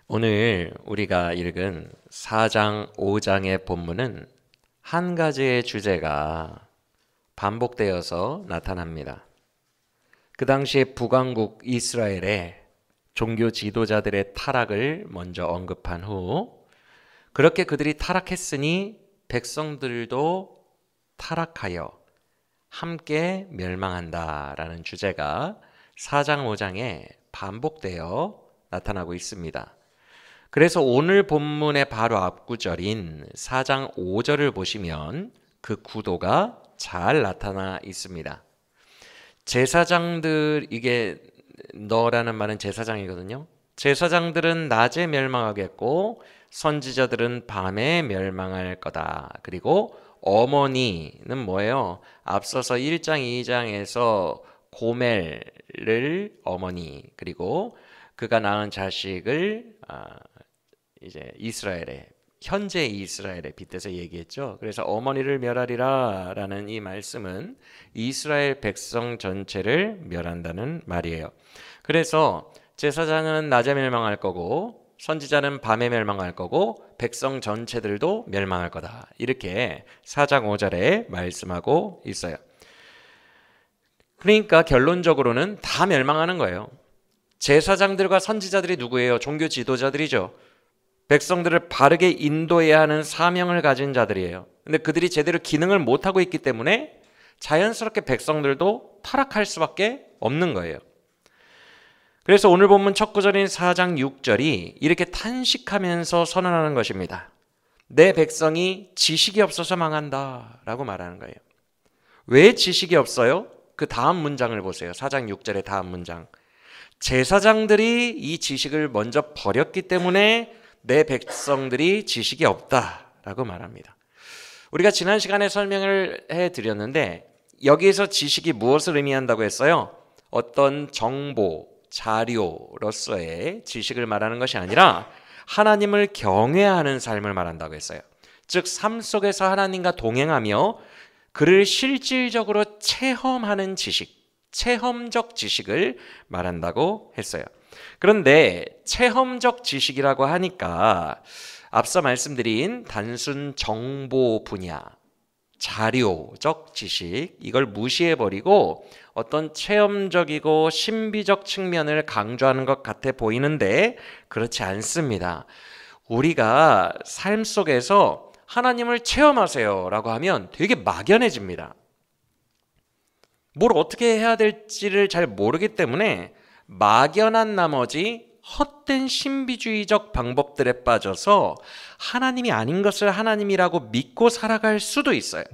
오늘 우리가 읽은 4장, 5장의 본문은 한 가지의 주제가 반복되어서 나타납니다. 그 당시에 북왕국 이스라엘의 종교 지도자들의 타락을 먼저 언급한 후 그렇게 그들이 타락했으니 백성들도 타락하여 함께 멸망한다라는 주제가 4장, 5장에 반복되어 나타나고 있습니다. 그래서 오늘 본문의 바로 앞구절인 4장 5절을 보시면 그 구도가 잘 나타나 있습니다. 제사장들, 이게 너라는 말은 제사장이거든요. 제사장들은 낮에 멸망하겠고 선지자들은 밤에 멸망할 거다. 그리고 어머니는 뭐예요? 앞서서 1장, 2장에서 고멜을 어머니, 그리고 그가 낳은 자식을 이제 이스라엘의 현재 이스라엘에 빗대서 얘기했죠. 그래서 어머니를 멸하리라 라는 이 말씀은 이스라엘 백성 전체를 멸한다는 말이에요. 그래서 제사장은 낮에 멸망할 거고 선지자는 밤에 멸망할 거고 백성 전체들도 멸망할 거다. 이렇게 4장 5절에 말씀하고 있어요. 그러니까 결론적으로는 다 멸망하는 거예요. 제사장들과 선지자들이 누구예요? 종교 지도자들이죠. 백성들을 바르게 인도해야 하는 사명을 가진 자들이에요. 근데 그들이 제대로 기능을 못하고 있기 때문에 자연스럽게 백성들도 타락할 수밖에 없는 거예요. 그래서 오늘 본문 첫 구절인 4장 6절이 이렇게 탄식하면서 선언하는 것입니다. 내 백성이 지식이 없어서 망한다 라고 말하는 거예요. 왜 지식이 없어요? 그 다음 문장을 보세요. 4장 6절의 다음 문장. 제사장들이 이 지식을 먼저 버렸기 때문에 내 백성들이 지식이 없다라고 말합니다. 우리가 지난 시간에 설명을 해드렸는데 여기에서 지식이 무엇을 의미한다고 했어요? 어떤 정보, 자료로서의 지식을 말하는 것이 아니라 하나님을 경외하는 삶을 말한다고 했어요. 즉 삶 속에서 하나님과 동행하며 그를 실질적으로 체험하는 지식, 체험적 지식을 말한다고 했어요. 그런데 체험적 지식이라고 하니까 앞서 말씀드린 단순 정보 분야, 자료적 지식, 이걸 무시해버리고 어떤 체험적이고 신비적 측면을 강조하는 것 같아 보이는데 그렇지 않습니다. 우리가 삶 속에서 하나님을 체험하세요 라고 하면 되게 막연해집니다. 뭘 어떻게 해야 될지를 잘 모르기 때문에 막연한 나머지 헛된 신비주의적 방법들에 빠져서 하나님이 아닌 것을 하나님이라고 믿고 살아갈 수도 있어요.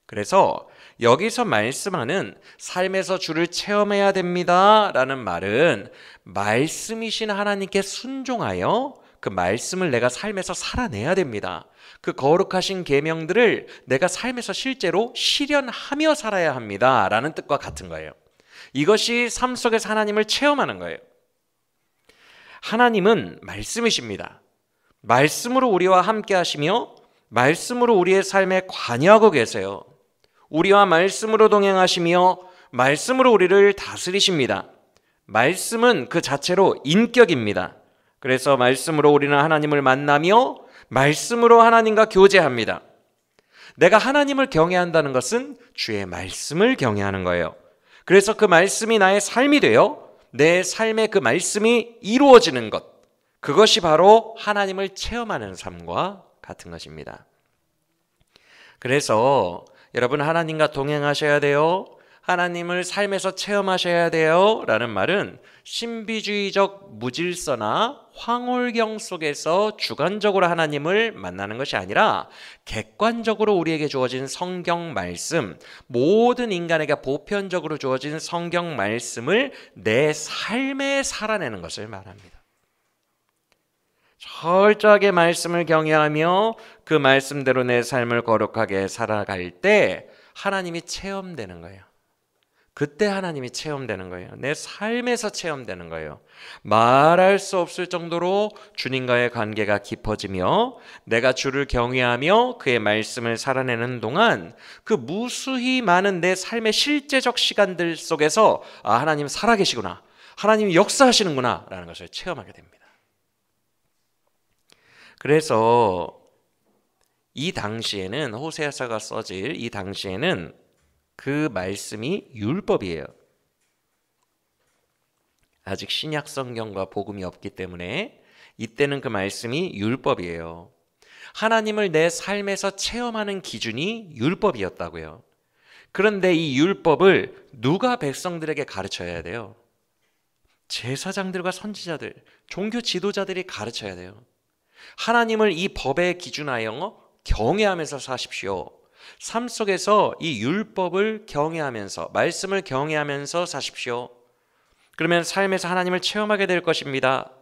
그래서 여기서 말씀하는 삶에서 주를 체험해야 됩니다 라는 말은 말씀이신 하나님께 순종하여 그 말씀을 내가 삶에서 살아내야 됩니다. 그 거룩하신 계명들을 내가 삶에서 실제로 실현하며 살아야 합니다 라는 뜻과 같은 거예요. 이것이 삶 속에서 하나님을 체험하는 거예요. 하나님은 말씀이십니다. 말씀으로 우리와 함께 하시며 말씀으로 우리의 삶에 관여하고 계세요. 우리와 말씀으로 동행하시며 말씀으로 우리를 다스리십니다. 말씀은 그 자체로 인격입니다. 그래서 말씀으로 우리는 하나님을 만나며 말씀으로 하나님과 교제합니다. 내가 하나님을 경외한다는 것은 주의 말씀을 경외하는 거예요. 그래서 그 말씀이 나의 삶이 되어 내 삶에 그 말씀이 이루어지는 것, 그것이 바로 하나님을 체험하는 삶과 같은 것입니다. 그래서 여러분 하나님과 동행하셔야 돼요. 하나님을 삶에서 체험하셔야 돼요 라는 말은 신비주의적 무질서나 황홀경 속에서 주관적으로 하나님을 만나는 것이 아니라 객관적으로 우리에게 주어진 성경 말씀, 모든 인간에게 보편적으로 주어진 성경 말씀을 내 삶에 살아내는 것을 말합니다. 철저하게 말씀을 경외하며 그 말씀대로 내 삶을 거룩하게 살아갈 때 하나님이 체험되는 거예요. 그때 하나님이 체험되는 거예요. 내 삶에서 체험되는 거예요. 말할 수 없을 정도로 주님과의 관계가 깊어지며 내가 주를 경외하며 그의 말씀을 살아내는 동안 그 무수히 많은 내 삶의 실제적 시간들 속에서 하나님 살아계시구나, 하나님이 역사하시는구나 라는 것을 체험하게 됩니다. 그래서 이 당시에는 호세아서가 써질 이 당시에는 그 말씀이 율법이에요. 아직 신약 성경과 복음이 없기 때문에 이때는 그 말씀이 율법이에요. 하나님을 내 삶에서 체험하는 기준이 율법이었다고요. 그런데 이 율법을 누가 백성들에게 가르쳐야 돼요? 제사장들과 선지자들, 종교 지도자들이 가르쳐야 돼요. 하나님을 이 법에 기준하여 경외하면서 사십시오. 삶 속에서 이 율법을 경외하면서, 말씀을 경외하면서 사십시오. 그러면 삶에서 하나님을 체험하게 될 것입니다.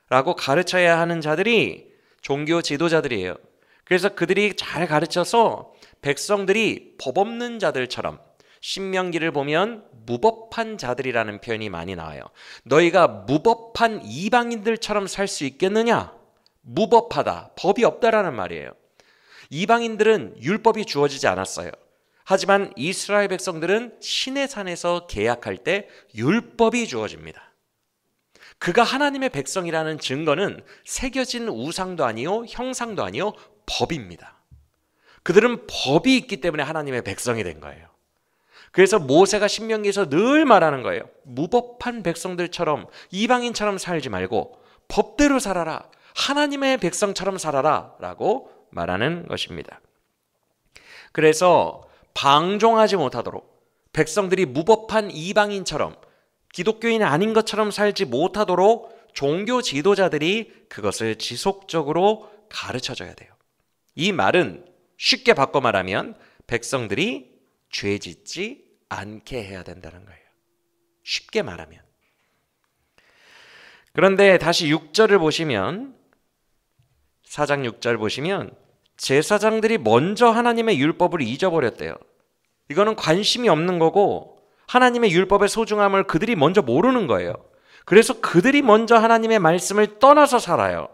라고 가르쳐야 하는 자들이 종교 지도자들이에요. 그래서 그들이 잘 가르쳐서 백성들이 법 없는 자들처럼, 신명기를 보면 무법한 자들이라는 표현이 많이 나와요. 너희가 무법한 이방인들처럼 살 수 있겠느냐? 무법하다, 법이 없다라는 말이에요. 이방인들은 율법이 주어지지 않았어요. 하지만 이스라엘 백성들은 시내 산에서 계약할 때 율법이 주어집니다. 그가 하나님의 백성이라는 증거는 새겨진 우상도 아니요 형상도 아니요 법입니다. 그들은 법이 있기 때문에 하나님의 백성이 된 거예요. 그래서 모세가 신명기에서 늘 말하는 거예요. 무법한 백성들처럼, 이방인처럼 살지 말고 법대로 살아라, 하나님의 백성처럼 살아라 라고 말하는 것입니다. 그래서 방종하지 못하도록, 백성들이 무법한 이방인처럼, 기독교인이 아닌 것처럼 살지 못하도록 종교 지도자들이 그것을 지속적으로 가르쳐줘야 돼요. 이 말은 쉽게 바꿔 말하면 백성들이 죄 짓지 않게 해야 된다는 거예요. 쉽게 말하면. 그런데 다시 6절을 보시면, 4장 6절 보시면 제사장들이 먼저 하나님의 율법을 잊어버렸대요. 이거는 관심이 없는 거고 하나님의 율법의 소중함을 그들이 먼저 모르는 거예요. 그래서 그들이 먼저 하나님의 말씀을 떠나서 살아요.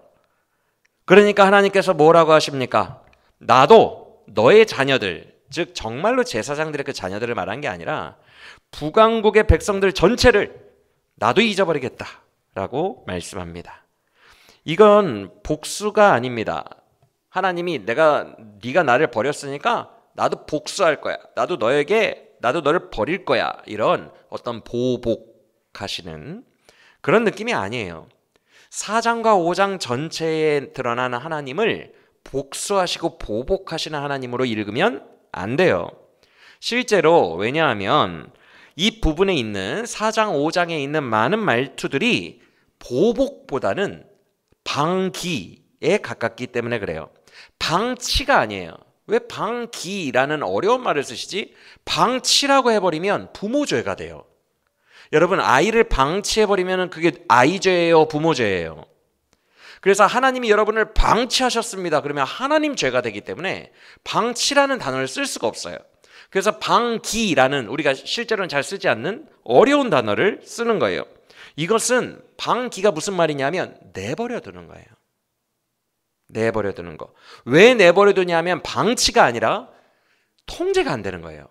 그러니까 하나님께서 뭐라고 하십니까? 나도 너의 자녀들, 즉 정말로 제사장들의 그 자녀들을 말한 게 아니라 북왕국의 백성들 전체를 나도 잊어버리겠다라고 말씀합니다. 이건 복수가 아닙니다. 하나님이 네가 나를 버렸으니까 나도 복수할 거야. 나도 너를 버릴 거야. 이런 어떤 보복하시는 그런 느낌이 아니에요. 4장과 5장 전체에 드러나는 하나님을 복수하시고 보복하시는 하나님으로 읽으면 안 돼요. 실제로 왜냐하면 이 부분에 있는 4장, 5장에 있는 많은 말투들이 보복보다는 방기에 가깝기 때문에 그래요. 방치가 아니에요. 왜 방기라는 어려운 말을 쓰시지? 방치라고 해버리면 부모죄가 돼요. 여러분, 아이를 방치해버리면 그게 아이죄예요, 부모죄예요? 그래서 하나님이 여러분을 방치하셨습니다. 그러면 하나님 죄가 되기 때문에 방치라는 단어를 쓸 수가 없어요. 그래서 방기라는, 우리가 실제로는 잘 쓰지 않는 어려운 단어를 쓰는 거예요. 이것은 방기가 무슨 말이냐면 내버려두는 거예요. 내버려두는 거. 왜 내버려두냐면 방치가 아니라 통제가 안 되는 거예요.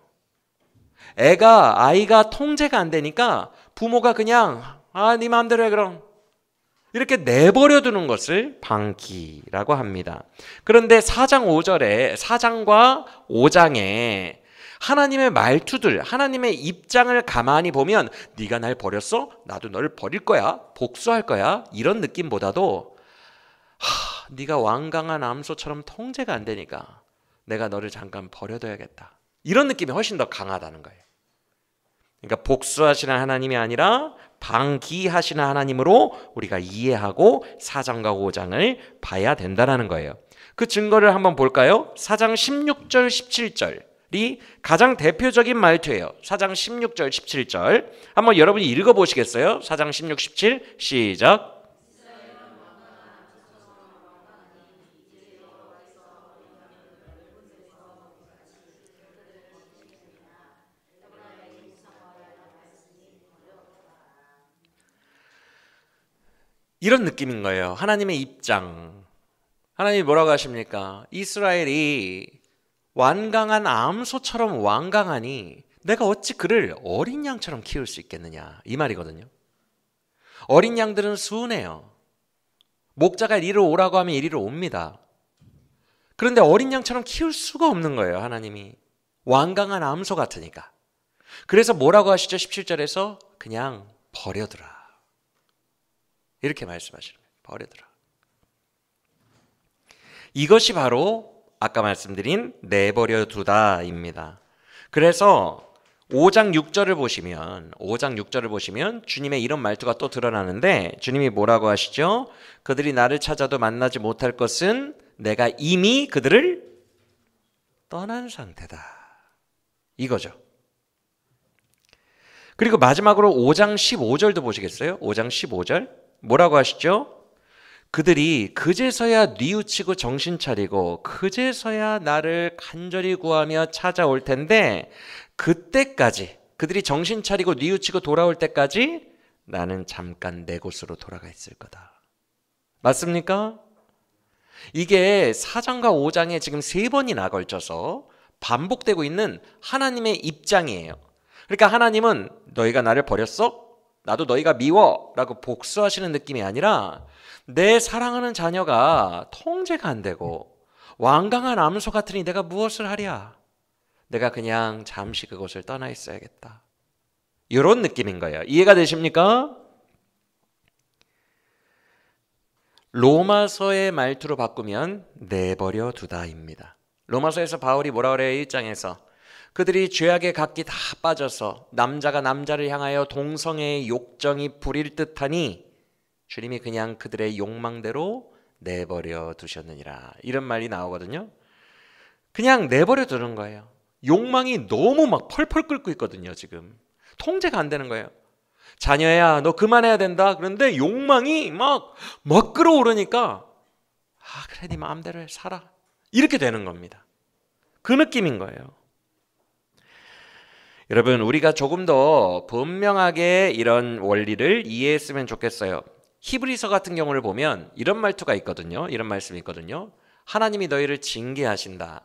아이가 통제가 안 되니까 부모가 그냥 네 마음대로 해 그럼 이렇게 내버려두는 것을 방기라고 합니다. 그런데 4장과 5장에 하나님의 말투들, 하나님의 입장을 가만히 보면 네가 날 버렸어? 나도 너를 버릴 거야. 복수할 거야. 이런 느낌보다도 네가 완강한 암소처럼 통제가 안 되니까 내가 너를 잠깐 버려둬야겠다. 이런 느낌이 훨씬 더 강하다는 거예요. 그러니까 복수하시는 하나님이 아니라 방기하시는 하나님으로 우리가 이해하고 4장과 5장을 봐야 된다는 거예요. 그 증거를 한번 볼까요? 4장 16절, 17절이 가장 대표적인 말투예요. 4장 16절, 17절 한번 여러분이 읽어보시겠어요? 4장 16, 17 시작. 이런 느낌인 거예요. 하나님의 입장. 하나님이 뭐라고 하십니까? 이스라엘이 완강한 암소처럼 완강하니 내가 어찌 그를 어린 양처럼 키울 수 있겠느냐 이 말이거든요. 어린 양들은 순해요. 목자가 이리로 오라고 하면 이리로 옵니다. 그런데 어린 양처럼 키울 수가 없는 거예요, 하나님이. 완강한 암소 같으니까. 그래서 뭐라고 하시죠? 17절에서 그냥 버려두라. 이렇게 말씀하시는 거예요. 버려두라. 이것이 바로 아까 말씀드린 내버려 두다입니다. 그래서 5장 6절을 보시면 주님의 이런 말투가 또 드러나는데 주님이 뭐라고 하시죠? 그들이 나를 찾아도 만나지 못할 것은 내가 이미 그들을 떠난 상태다. 이거죠. 그리고 마지막으로 5장 15절도 보시겠어요? 5장 15절 뭐라고 하시죠? 그들이 그제서야 뉘우치고 정신 차리고 그제서야 나를 간절히 구하며 찾아올 텐데 그때까지 그들이 정신 차리고 뉘우치고 돌아올 때까지 나는 잠깐 내 곳으로 돌아가 있을 거다. 맞습니까? 이게 4장과 5장에 지금 3번이나 걸쳐서 반복되고 있는 하나님의 입장이에요. 그러니까 하나님은 너희가 나를 버렸어? 나도 너희가 미워 라고 복수하시는 느낌이 아니라 내 사랑하는 자녀가 통제가 안 되고 완강한 암소 같으니 내가 무엇을 하랴? 내가 그냥 잠시 그곳을 떠나 있어야겠다. 이런 느낌인 거예요. 이해가 되십니까? 로마서의 말투로 바꾸면 내버려 두다입니다. 로마서에서 바울이 뭐라 그래요? 1장에서 그들이 죄악의 각기 다 빠져서 남자가 남자를 향하여 동성애의 욕정이 부릴 듯하니 주님이 그냥 그들의 욕망대로 내버려 두셨느니라. 이런 말이 나오거든요. 그냥 내버려 두는 거예요. 욕망이 너무 막 펄펄 끓고 있거든요. 지금 통제가 안 되는 거예요. 자녀야 너 그만해야 된다. 그런데 욕망이 막 끌어오르니까 그래 네 마음대로 해 살아. 이렇게 되는 겁니다. 그 느낌인 거예요. 여러분 우리가 조금 더 분명하게 이런 원리를 이해했으면 좋겠어요. 히브리서 같은 경우를 보면 이런 말투가 있거든요. 이런 말씀이 있거든요. 하나님이 너희를 징계하신다.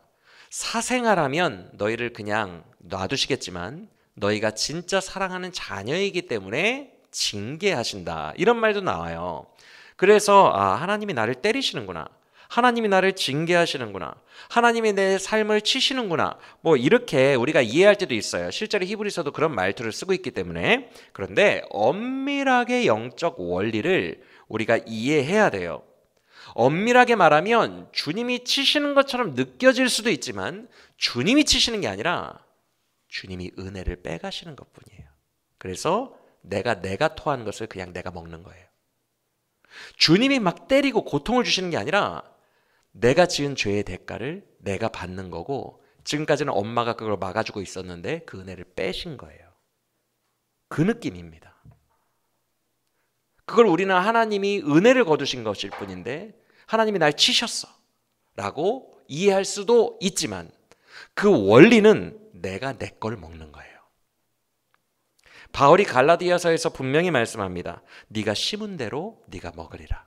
사생아라면 너희를 그냥 놔두시겠지만 너희가 진짜 사랑하는 자녀이기 때문에 징계하신다. 이런 말도 나와요. 그래서 하나님이 나를 때리시는구나. 하나님이 나를 징계하시는구나. 하나님이 내 삶을 치시는구나. 뭐 이렇게 우리가 이해할 때도 있어요. 실제로 히브리서도 그런 말투를 쓰고 있기 때문에. 그런데 엄밀하게 영적 원리를 우리가 이해해야 돼요. 엄밀하게 말하면 주님이 치시는 것처럼 느껴질 수도 있지만 주님이 치시는 게 아니라 주님이 은혜를 빼가시는 것뿐이에요. 그래서 내가 토한 것을 그냥 내가 먹는 거예요. 주님이 막 때리고 고통을 주시는 게 아니라 내가 지은 죄의 대가를 내가 받는 거고 지금까지는 엄마가 그걸 막아주고 있었는데 그 은혜를 빼신 거예요. 그 느낌입니다. 그걸 우리는 하나님이 은혜를 거두신 것일 뿐인데 하나님이 날 치셨어 라고 이해할 수도 있지만 그 원리는 내가 내 걸 먹는 거예요. 바울이 갈라디아서에서 분명히 말씀합니다. 네가 심은 대로 네가 먹으리라.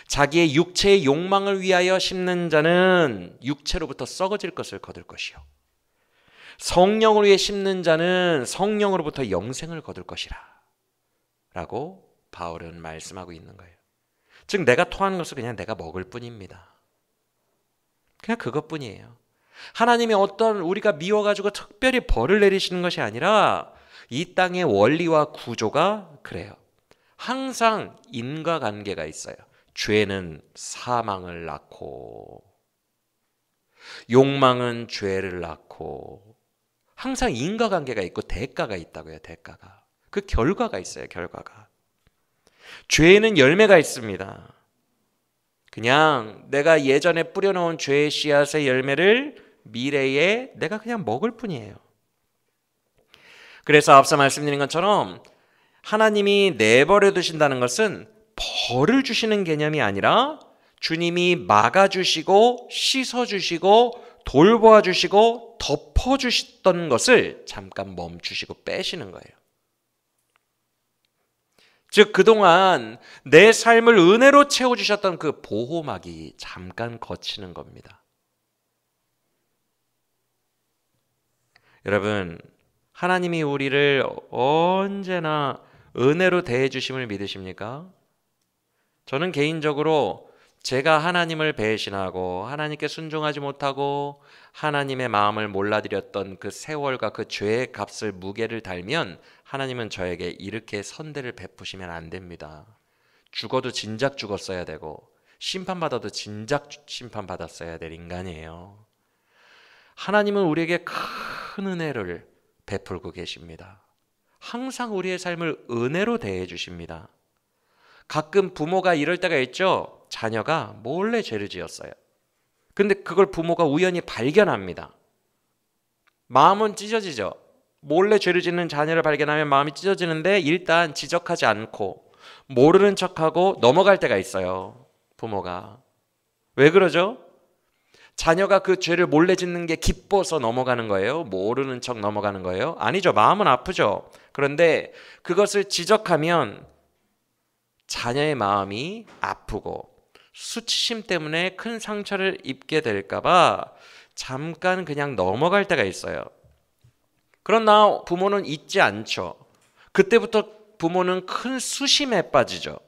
자기의 육체의 욕망을 위하여 심는 자는 육체로부터 썩어질 것을 거둘 것이요 성령을 위해 심는 자는 성령으로부터 영생을 거둘 것이라 라고 바울은 말씀하고 있는 거예요. 즉 내가 토하는 것을 그냥 내가 먹을 뿐입니다. 그냥 그것뿐이에요. 하나님이 어떤 우리가 미워가지고 특별히 벌을 내리시는 것이 아니라 이 땅의 원리와 구조가 그래요. 항상 인과관계가 있어요. 죄는 사망을 낳고 욕망은 죄를 낳고 항상 인과관계가 있고 대가가 있다고요. 대가가. 그 결과가 있어요. 결과가. 죄에는 열매가 있습니다. 그냥 내가 예전에 뿌려놓은 죄의 씨앗의 열매를 미래에 내가 그냥 먹을 뿐이에요. 그래서 앞서 말씀드린 것처럼 하나님이 내버려 두신다는 것은 벌을 주시는 개념이 아니라 주님이 막아주시고 씻어주시고 돌보아주시고 덮어주셨던 것을 잠깐 멈추시고 빼시는 거예요. 즉 그동안 내 삶을 은혜로 채워주셨던 그 보호막이 잠깐 걷히는 겁니다. 여러분 하나님이 우리를 언제나 은혜로 대해 주심을 믿으십니까? 저는 개인적으로 제가 하나님을 배신하고 하나님께 순종하지 못하고 하나님의 마음을 몰라드렸던 그 세월과 그 죄의 값을 무게를 달면 하나님은 저에게 이렇게 선대를 베푸시면 안 됩니다. 죽어도 진작 죽었어야 되고 심판받아도 진작 심판받았어야 될 인간이에요. 하나님은 우리에게 큰 은혜를 베풀고 계십니다. 항상 우리의 삶을 은혜로 대해 주십니다. 가끔 부모가 이럴 때가 있죠. 자녀가 몰래 죄를 지었어요. 근데 그걸 부모가 우연히 발견합니다. 마음은 찢어지죠. 몰래 죄를 짓는 자녀를 발견하면 마음이 찢어지는데 일단 지적하지 않고 모르는 척하고 넘어갈 때가 있어요. 부모가. 왜 그러죠? 자녀가 그 죄를 몰래 짓는 게 기뻐서 넘어가는 거예요? 모르는 척 넘어가는 거예요? 아니죠. 마음은 아프죠. 그런데 그것을 지적하면 자녀의 마음이 아프고 수치심 때문에 큰 상처를 입게 될까 봐 잠깐 그냥 넘어갈 때가 있어요. 그러나 부모는 잊지 않죠. 그때부터 부모는 큰 수심에 빠지죠.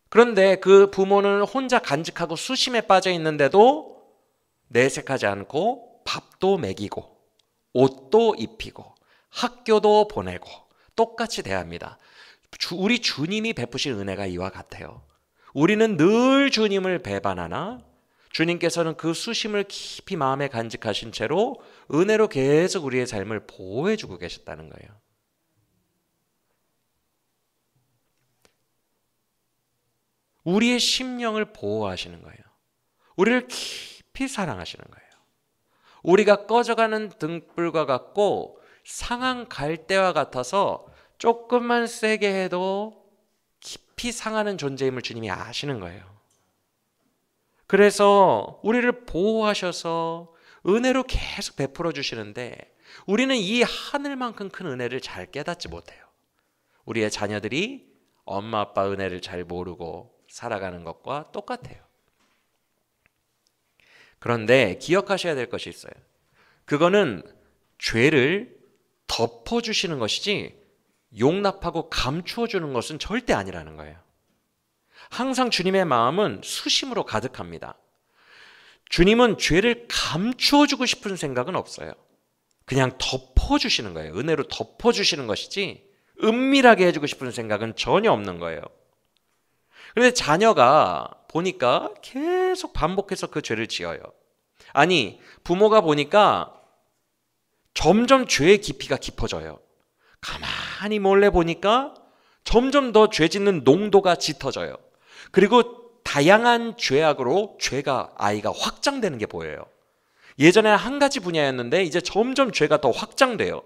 그런데 그 부모는 혼자 간직하고 수심에 빠져 있는데도 내색하지 않고 밥도 먹이고 옷도 입히고 학교도 보내고 똑같이 대합니다. 우리 주님이 베푸신 은혜가 이와 같아요. 우리는 늘 주님을 배반하나 주님께서는 그 수심을 깊이 마음에 간직하신 채로 은혜로 계속 우리의 삶을 보호해주고 계셨다는 거예요. 우리의 심령을 보호하시는 거예요. 우리를 깊이 사랑하시는 거예요. 우리가 꺼져가는 등불과 같고 상한 갈대와 같아서 조금만 세게 해도 깊이 상하는 존재임을 주님이 아시는 거예요. 그래서 우리를 보호하셔서 은혜로 계속 베풀어 주시는데 우리는 이 하늘만큼 큰 은혜를 잘 깨닫지 못해요. 우리의 자녀들이 엄마 아빠 은혜를 잘 모르고 살아가는 것과 똑같아요. 그런데 기억하셔야 될 것이 있어요. 그거는 죄를 덮어주시는 것이지 용납하고 감추어 주는 것은 절대 아니라는 거예요. 항상 주님의 마음은 수심으로 가득합니다. 주님은 죄를 감추어 주고 싶은 생각은 없어요. 그냥 덮어주시는 거예요. 은혜로 덮어주시는 것이지 은밀하게 해주고 싶은 생각은 전혀 없는 거예요. 그런데 자녀가 보니까 계속 반복해서 그 죄를 지어요. 아니, 부모가 보니까 점점 죄의 깊이가 깊어져요. 가만히 몰래 보니까 점점 더 죄 짓는 농도가 짙어져요. 그리고 다양한 죄악으로 아이가 확장되는 게 보여요. 예전에는 한 가지 분야였는데 이제 점점 죄가 더 확장돼요.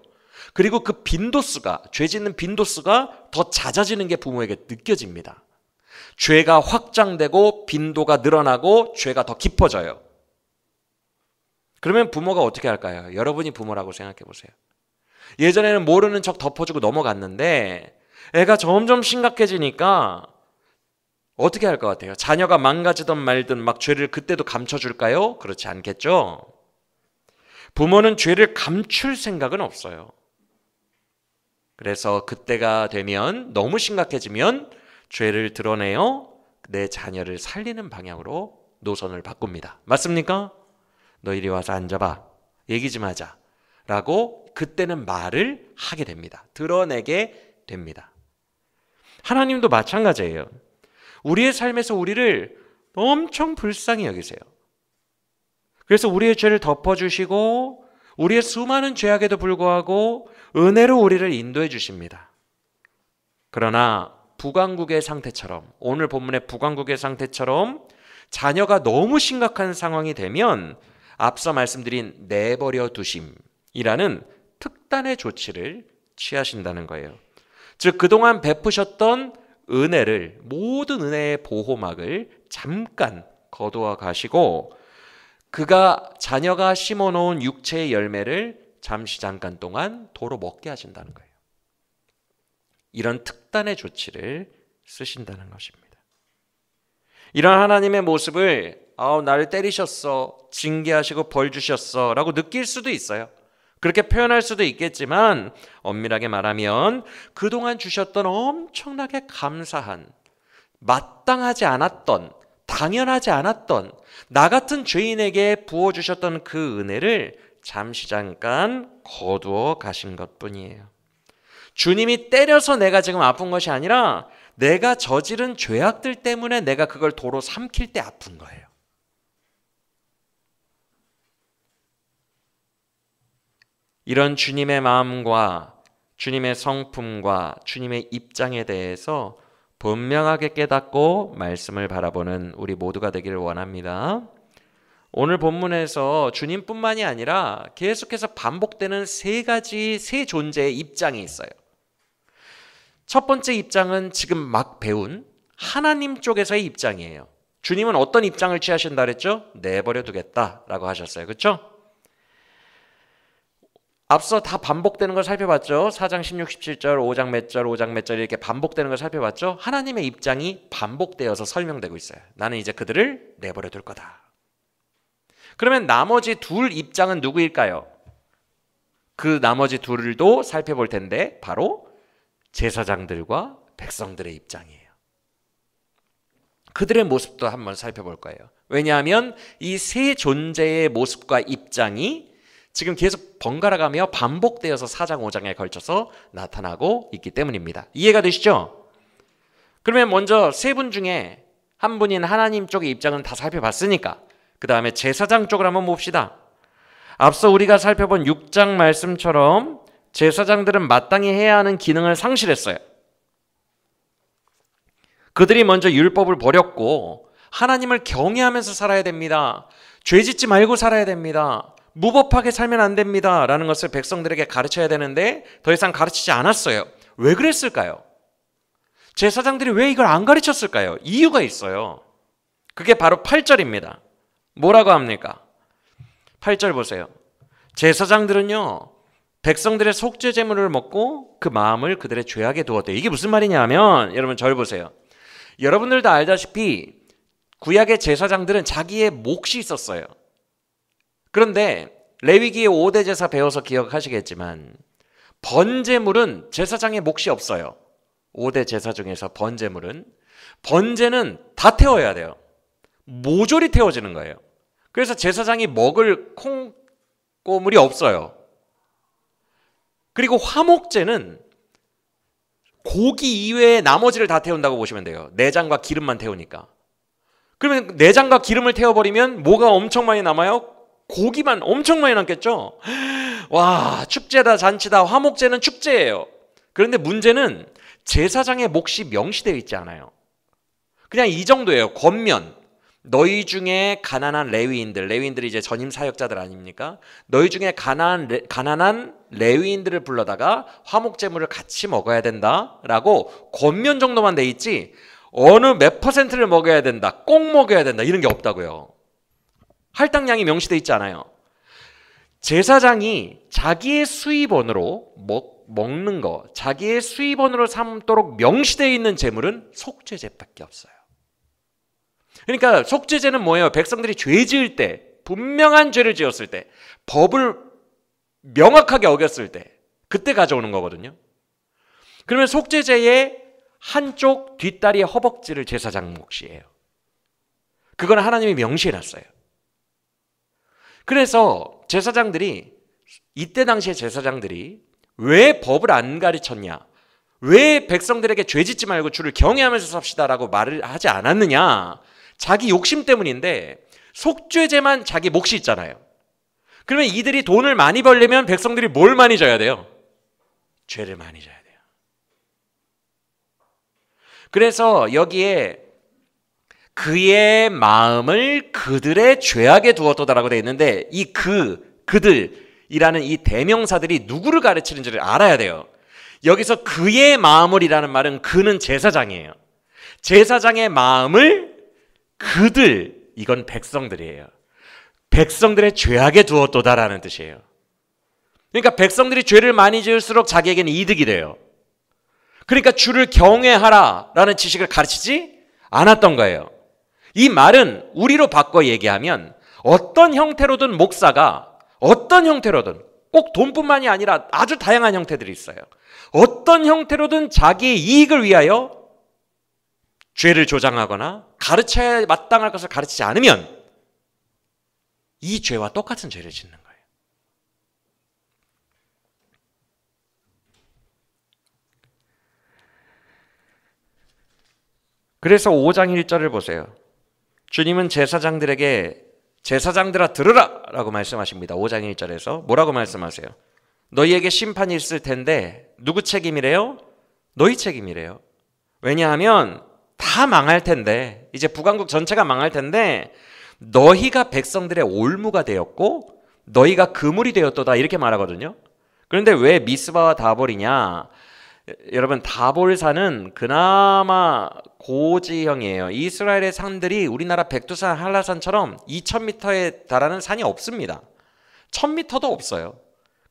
그리고 그 빈도수가, 죄 짓는 빈도수가 더 잦아지는 게 부모에게 느껴집니다. 죄가 확장되고 빈도가 늘어나고 죄가 더 깊어져요. 그러면 부모가 어떻게 할까요? 여러분이 부모라고 생각해 보세요. 예전에는 모르는 척 덮어주고 넘어갔는데 애가 점점 심각해지니까 어떻게 할 것 같아요? 자녀가 망가지든 말든 막 죄를 그때도 감춰줄까요? 그렇지 않겠죠? 부모는 죄를 감출 생각은 없어요. 그래서 그때가 되면 너무 심각해지면 죄를 드러내어 내 자녀를 살리는 방향으로 노선을 바꿉니다. 맞습니까? 너 이리 와서 앉아봐. 얘기 좀 하자. 라고 그때는 말을 하게 됩니다. 드러내게 됩니다. 하나님도 마찬가지예요. 우리의 삶에서 우리를 엄청 불쌍히 여기세요. 그래서 우리의 죄를 덮어주시고 우리의 수많은 죄악에도 불구하고 은혜로 우리를 인도해 주십니다. 그러나 북왕국의 상태처럼, 오늘 본문의 북왕국의 상태처럼 자녀가 너무 심각한 상황이 되면 앞서 말씀드린 내버려 두심이라는 특단의 조치를 취하신다는 거예요. 즉 그동안 베푸셨던 은혜를, 모든 은혜의 보호막을 잠깐 거두어 가시고 자녀가 심어놓은 육체의 열매를 잠깐 동안 도로 먹게 하신다는 거예요. 이런 특단의 조치를 쓰신다는 것입니다. 이런 하나님의 모습을 나를 때리셨어, 징계하시고 벌 주셨어 라고 느낄 수도 있어요. 그렇게 표현할 수도 있겠지만 엄밀하게 말하면 그동안 주셨던 엄청나게 감사한 마땅하지 않았던, 당연하지 않았던 나 같은 죄인에게 부어주셨던 그 은혜를 잠시 잠깐 거두어 가신 것뿐이에요. 주님이 때려서 내가 지금 아픈 것이 아니라 내가 저지른 죄악들 때문에 내가 그걸 도로 삼킬 때 아픈 거예요. 이런 주님의 마음과 주님의 성품과 주님의 입장에 대해서 분명하게 깨닫고 말씀을 바라보는 우리 모두가 되기를 원합니다. 오늘 본문에서 주님뿐만이 아니라 계속해서 반복되는 세 존재의 입장이 있어요. 첫 번째 입장은 지금 막 배운 하나님 쪽에서의 입장이에요. 주님은 어떤 입장을 취하신다 그랬죠? 내버려 두겠다라고 하셨어요. 그렇죠? 앞서 다 반복되는 걸 살펴봤죠. 4장 16, 17절, 5장 몇 절, 5장 몇 절 이렇게 반복되는 걸 살펴봤죠. 하나님의 입장이 반복되어서 설명되고 있어요. 나는 이제 그들을 내버려 둘 거다. 그러면 나머지 둘 입장은 누구일까요? 그 나머지 둘도 살펴볼 텐데 바로 제사장들과 백성들의 입장이에요. 그들의 모습도 한번 살펴볼 거예요. 왜냐하면 이 세 존재의 모습과 입장이 지금 계속 번갈아가며 반복되어서 4장 5장에 걸쳐서 나타나고 있기 때문입니다. 이해가 되시죠? 그러면 먼저 세 분 중에 한 분인 하나님 쪽의 입장은 다 살펴봤으니까 그 다음에 제사장 쪽을 한번 봅시다. 앞서 우리가 살펴본 6장 말씀처럼 제사장들은 마땅히 해야 하는 기능을 상실했어요. 그들이 먼저 율법을 버렸고 하나님을 경외하면서 살아야 됩니다. 죄짓지 말고 살아야 됩니다. 무법하게 살면 안 됩니다. 라는 것을 백성들에게 가르쳐야 되는데 더 이상 가르치지 않았어요. 왜 그랬을까요? 제사장들이 왜 이걸 안 가르쳤을까요? 이유가 있어요. 그게 바로 8절입니다. 뭐라고 합니까? 8절 보세요. 제사장들은요, 백성들의 속죄 제물을 먹고 그 마음을 그들의 죄악에 두었대요. 이게 무슨 말이냐면 여러분 절 보세요. 여러분들도 알다시피 구약의 제사장들은 자기의 몫이 있었어요. 그런데 레위기의 5대 제사 배워서 기억하시겠지만 번제물은 제사장의 몫이 없어요. 5대 제사 중에서 번제는 다 태워야 돼요. 모조리 태워지는 거예요. 그래서 제사장이 먹을 콩고물이 없어요. 그리고 화목제는 고기 이외에 나머지를 다 태운다고 보시면 돼요. 내장과 기름만 태우니까. 그러면 내장과 기름을 태워버리면 뭐가 엄청 많이 남아요? 고기만 엄청 많이 남겠죠? 와, 축제다 잔치다. 화목제는 축제예요. 그런데 문제는 제사장의 몫이 명시되어 있지 않아요. 그냥 이 정도예요. 겉면. 너희 중에 가난한 레위인들이 이제 전임 사역자들 아닙니까? 너희 중에 가난한 레위인들을 불러다가 화목제물을 같이 먹어야 된다라고 겉면 정도만 돼 있지 어느 몇 퍼센트를 먹어야 된다, 꼭 먹어야 된다 이런 게 없다고요. 할당량이 명시되어 있지 않아요. 제사장이 자기의 수입원으로 먹는 거, 자기의 수입원으로 삼도록 명시되어 있는 제물은 속죄제밖에 없어요. 그러니까 속죄제는 뭐예요? 백성들이 죄 지을 때, 분명한 죄를 지었을 때, 법을 명확하게 어겼을 때, 그때 가져오는 거거든요. 그러면 속죄제의 한쪽 뒷다리의 허벅지를 제사장 몫이에요. 그건 하나님이 명시해놨어요. 그래서 제사장들이, 이때 당시의 제사장들이 왜 법을 안 가르쳤냐? 왜 백성들에게 죄 짓지 말고 주를 경외하면서 삽시다라고 말을 하지 않았느냐? 자기 욕심 때문인데 속죄제만 자기 몫이 있잖아요. 그러면 이들이 돈을 많이 벌려면 백성들이 뭘 많이 져야 돼요? 죄를 많이 져야 돼요. 그래서 여기에 그의 마음을 그들의 죄악에 두었도다라고 되어 있는데 이 그들이라는 이 대명사들이 누구를 가르치는지를 알아야 돼요. 여기서 그의 마음을이라는 말은 그는 제사장이에요. 제사장의 마음을 그들, 이건 백성들이에요. 백성들의 죄악에 두었도다라는 뜻이에요. 그러니까 백성들이 죄를 많이 지을수록 자기에게는 이득이 돼요. 그러니까 주를 경외하라라는 지식을 가르치지 않았던 거예요. 이 말은 우리로 바꿔 얘기하면 어떤 형태로든 목사가 어떤 형태로든 꼭 돈뿐만이 아니라 아주 다양한 형태들이 있어요. 어떤 형태로든 자기의 이익을 위하여 죄를 조장하거나 가르쳐야 마땅할 것을 가르치지 않으면 이 죄와 똑같은 죄를 짓는 거예요. 그래서 5장 1절을 보세요. 주님은 제사장들아 들으라 라고 말씀하십니다. 5장 1절에서 뭐라고 말씀하세요? 너희에게 심판이 있을 텐데 누구 책임이래요? 너희 책임이래요. 왜냐하면 다 망할 텐데, 이제 북왕국 전체가 망할 텐데 너희가 백성들의 올무가 되었고 너희가 그물이 되었도다 이렇게 말하거든요. 그런데 왜 미스바와 다볼이냐? 여러분, 다볼산은 그나마 고지형이에요. 이스라엘의 산들이 우리나라 백두산, 한라산처럼 2000m에 달하는 산이 없습니다. 1000m도 없어요.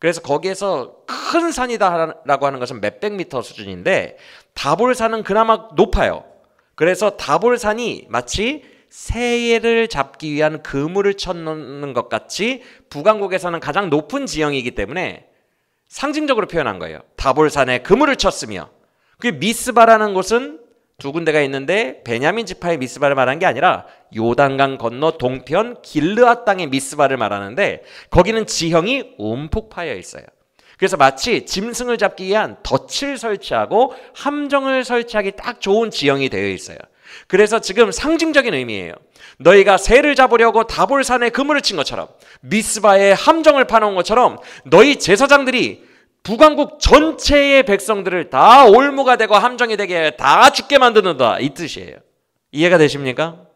그래서 거기에서 큰 산이다라고 하는 것은 몇백 미터 수준인데 다볼산은 그나마 높아요. 그래서 다볼산이 마치 새를 잡기 위한 그물을 쳐놓는 것 같이 북왕국에서는 가장 높은 지형이기 때문에 상징적으로 표현한 거예요. 다볼산에 그물을 쳤으며, 그 미스바라는 곳은 두 군데가 있는데 베냐민 지파의 미스바를 말한 게 아니라 요단강 건너 동편 길르앗 땅의 미스바를 말하는데 거기는 지형이 움푹 파여 있어요. 그래서 마치 짐승을 잡기 위한 덫을 설치하고 함정을 설치하기 딱 좋은 지형이 되어 있어요. 그래서 지금 상징적인 의미예요. 너희가 새를 잡으려고 다볼산에 그물을 친 것처럼, 미스바에 함정을 파놓은 것처럼 너희 제사장들이 북왕국 전체의 백성들을 다 올무가 되고 함정이 되게 다 죽게 만드는다, 이 뜻이에요. 이해가 되십니까?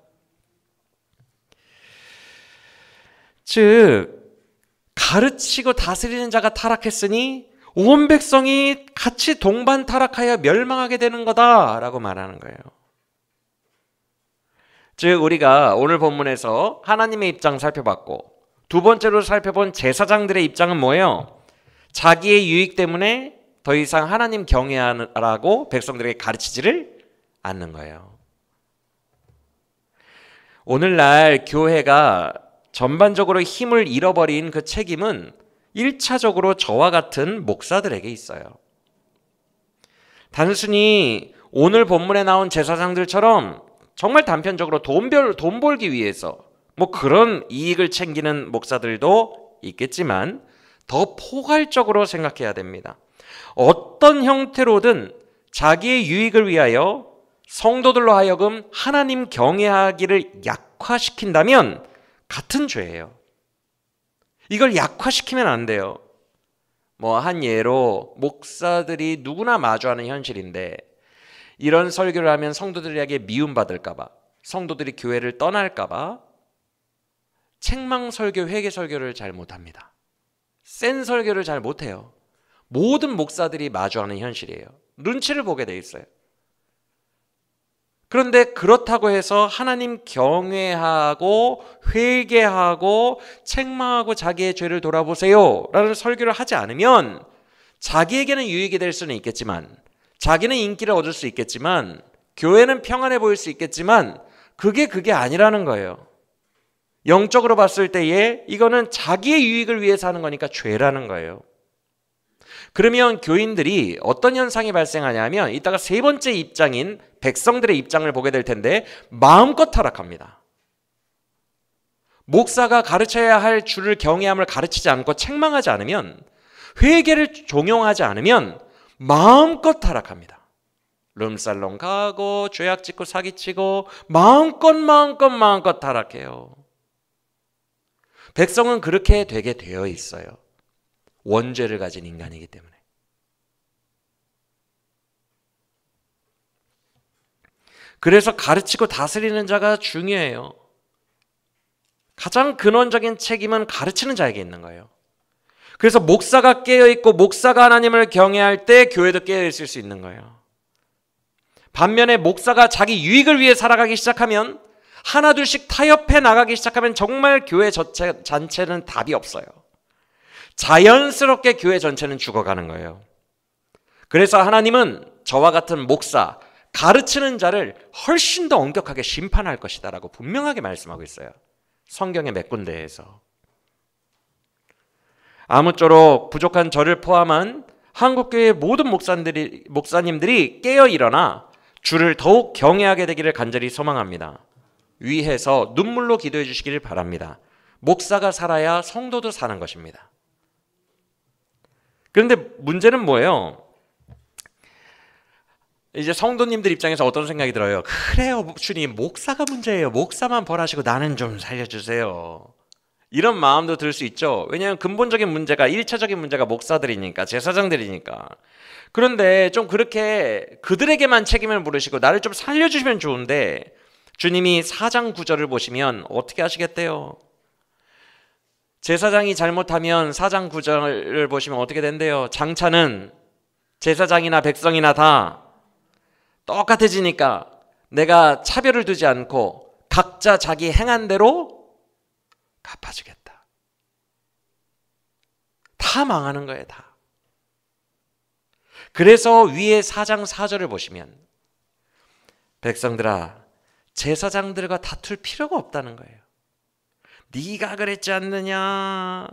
즉 가르치고 다스리는 자가 타락했으니 온 백성이 같이 동반 타락하여 멸망하게 되는 거다라고 말하는 거예요. 즉 우리가 오늘 본문에서 하나님의 입장 살펴봤고, 두 번째로 살펴본 제사장들의 입장은 뭐예요? 자기의 유익 때문에 더 이상 하나님 경외하라고 백성들에게 가르치지를 않는 거예요. 오늘날 교회가 전반적으로 힘을 잃어버린 그 책임은 1차적으로 저와 같은 목사들에게 있어요. 단순히 오늘 본문에 나온 제사장들처럼 정말 단편적으로 돈 벌기 위해서 뭐 그런 이익을 챙기는 목사들도 있겠지만 더 포괄적으로 생각해야 됩니다. 어떤 형태로든 자기의 유익을 위하여 성도들로 하여금 하나님 경외하기를 약화시킨다면 같은 죄예요. 이걸 약화시키면 안 돼요. 뭐 한 예로 목사들이 누구나 마주하는 현실인데, 이런 설교를 하면 성도들에게 미움받을까봐, 성도들이 교회를 떠날까봐 책망 설교, 회개 설교를 잘 못합니다. 센 설교를 잘 못해요. 모든 목사들이 마주하는 현실이에요. 눈치를 보게 돼 있어요. 그런데 그렇다고 해서 하나님 경외하고 회개하고 책망하고 자기의 죄를 돌아보세요 라는 설교를 하지 않으면 자기에게는 유익이 될 수는 있겠지만, 자기는 인기를 얻을 수 있겠지만, 교회는 평안해 보일 수 있겠지만 그게 아니라는 거예요. 영적으로 봤을 때에 이거는 자기의 유익을 위해서 하는 거니까 죄라는 거예요. 그러면 교인들이 어떤 현상이 발생하냐면, 이따가 세 번째 입장인 백성들의 입장을 보게 될 텐데 마음껏 타락합니다. 목사가 가르쳐야 할 주를 경외함을 가르치지 않고 책망하지 않으면, 회개를 종용하지 않으면 마음껏 타락합니다. 룸살롱 가고 죄악 짓고 사기치고 마음껏 타락해요. 백성은 그렇게 되게 되어 있어요. 원죄를 가진 인간이기 때문에. 그래서 가르치고 다스리는 자가 중요해요. 가장 근원적인 책임은 가르치는 자에게 있는 거예요. 그래서 목사가 깨어있고 목사가 하나님을 경외할 때 교회도 깨어있을 수 있는 거예요. 반면에 목사가 자기 유익을 위해 살아가기 시작하면, 하나둘씩 타협해 나가기 시작하면 정말 교회 전체는 답이 없어요. 자연스럽게 교회 전체는 죽어가는 거예요. 그래서 하나님은 저와 같은 목사, 가르치는 자를 훨씬 더 엄격하게 심판할 것이다 라고 분명하게 말씀하고 있어요. 성경의 몇 군데에서. 아무쪼록 부족한 저를 포함한 한국교회의 모든 목사님들이 깨어 일어나 주를 더욱 경외하게 되기를 간절히 소망합니다. 위에서 눈물로 기도해 주시기를 바랍니다. 목사가 살아야 성도도 사는 것입니다. 그런데 문제는 뭐예요? 이제 성도님들 입장에서 어떤 생각이 들어요? 그래요, 주님, 목사가 문제예요. 목사만 벌하시고 나는 좀 살려주세요. 이런 마음도 들 수 있죠. 왜냐하면 근본적인 문제가, 1차적인 문제가 목사들이니까, 제사장들이니까. 그런데 좀 그렇게 그들에게만 책임을 물으시고 나를 좀 살려주시면 좋은데, 주님이 4장 9절을 보시면 어떻게 하시겠대요? 제사장이 잘못하면 4장 9절을 보시면 어떻게 된대요? 장차는 제사장이나 백성이나 다 똑같아지니까 내가 차별을 두지 않고 각자 자기 행한 대로 갚아주겠다. 다 망하는 거예요, 다. 그래서 위에 4장 4절을 보시면 백성들아, 제사장들과 다툴 필요가 없다는 거예요. 네가 그랬지 않느냐,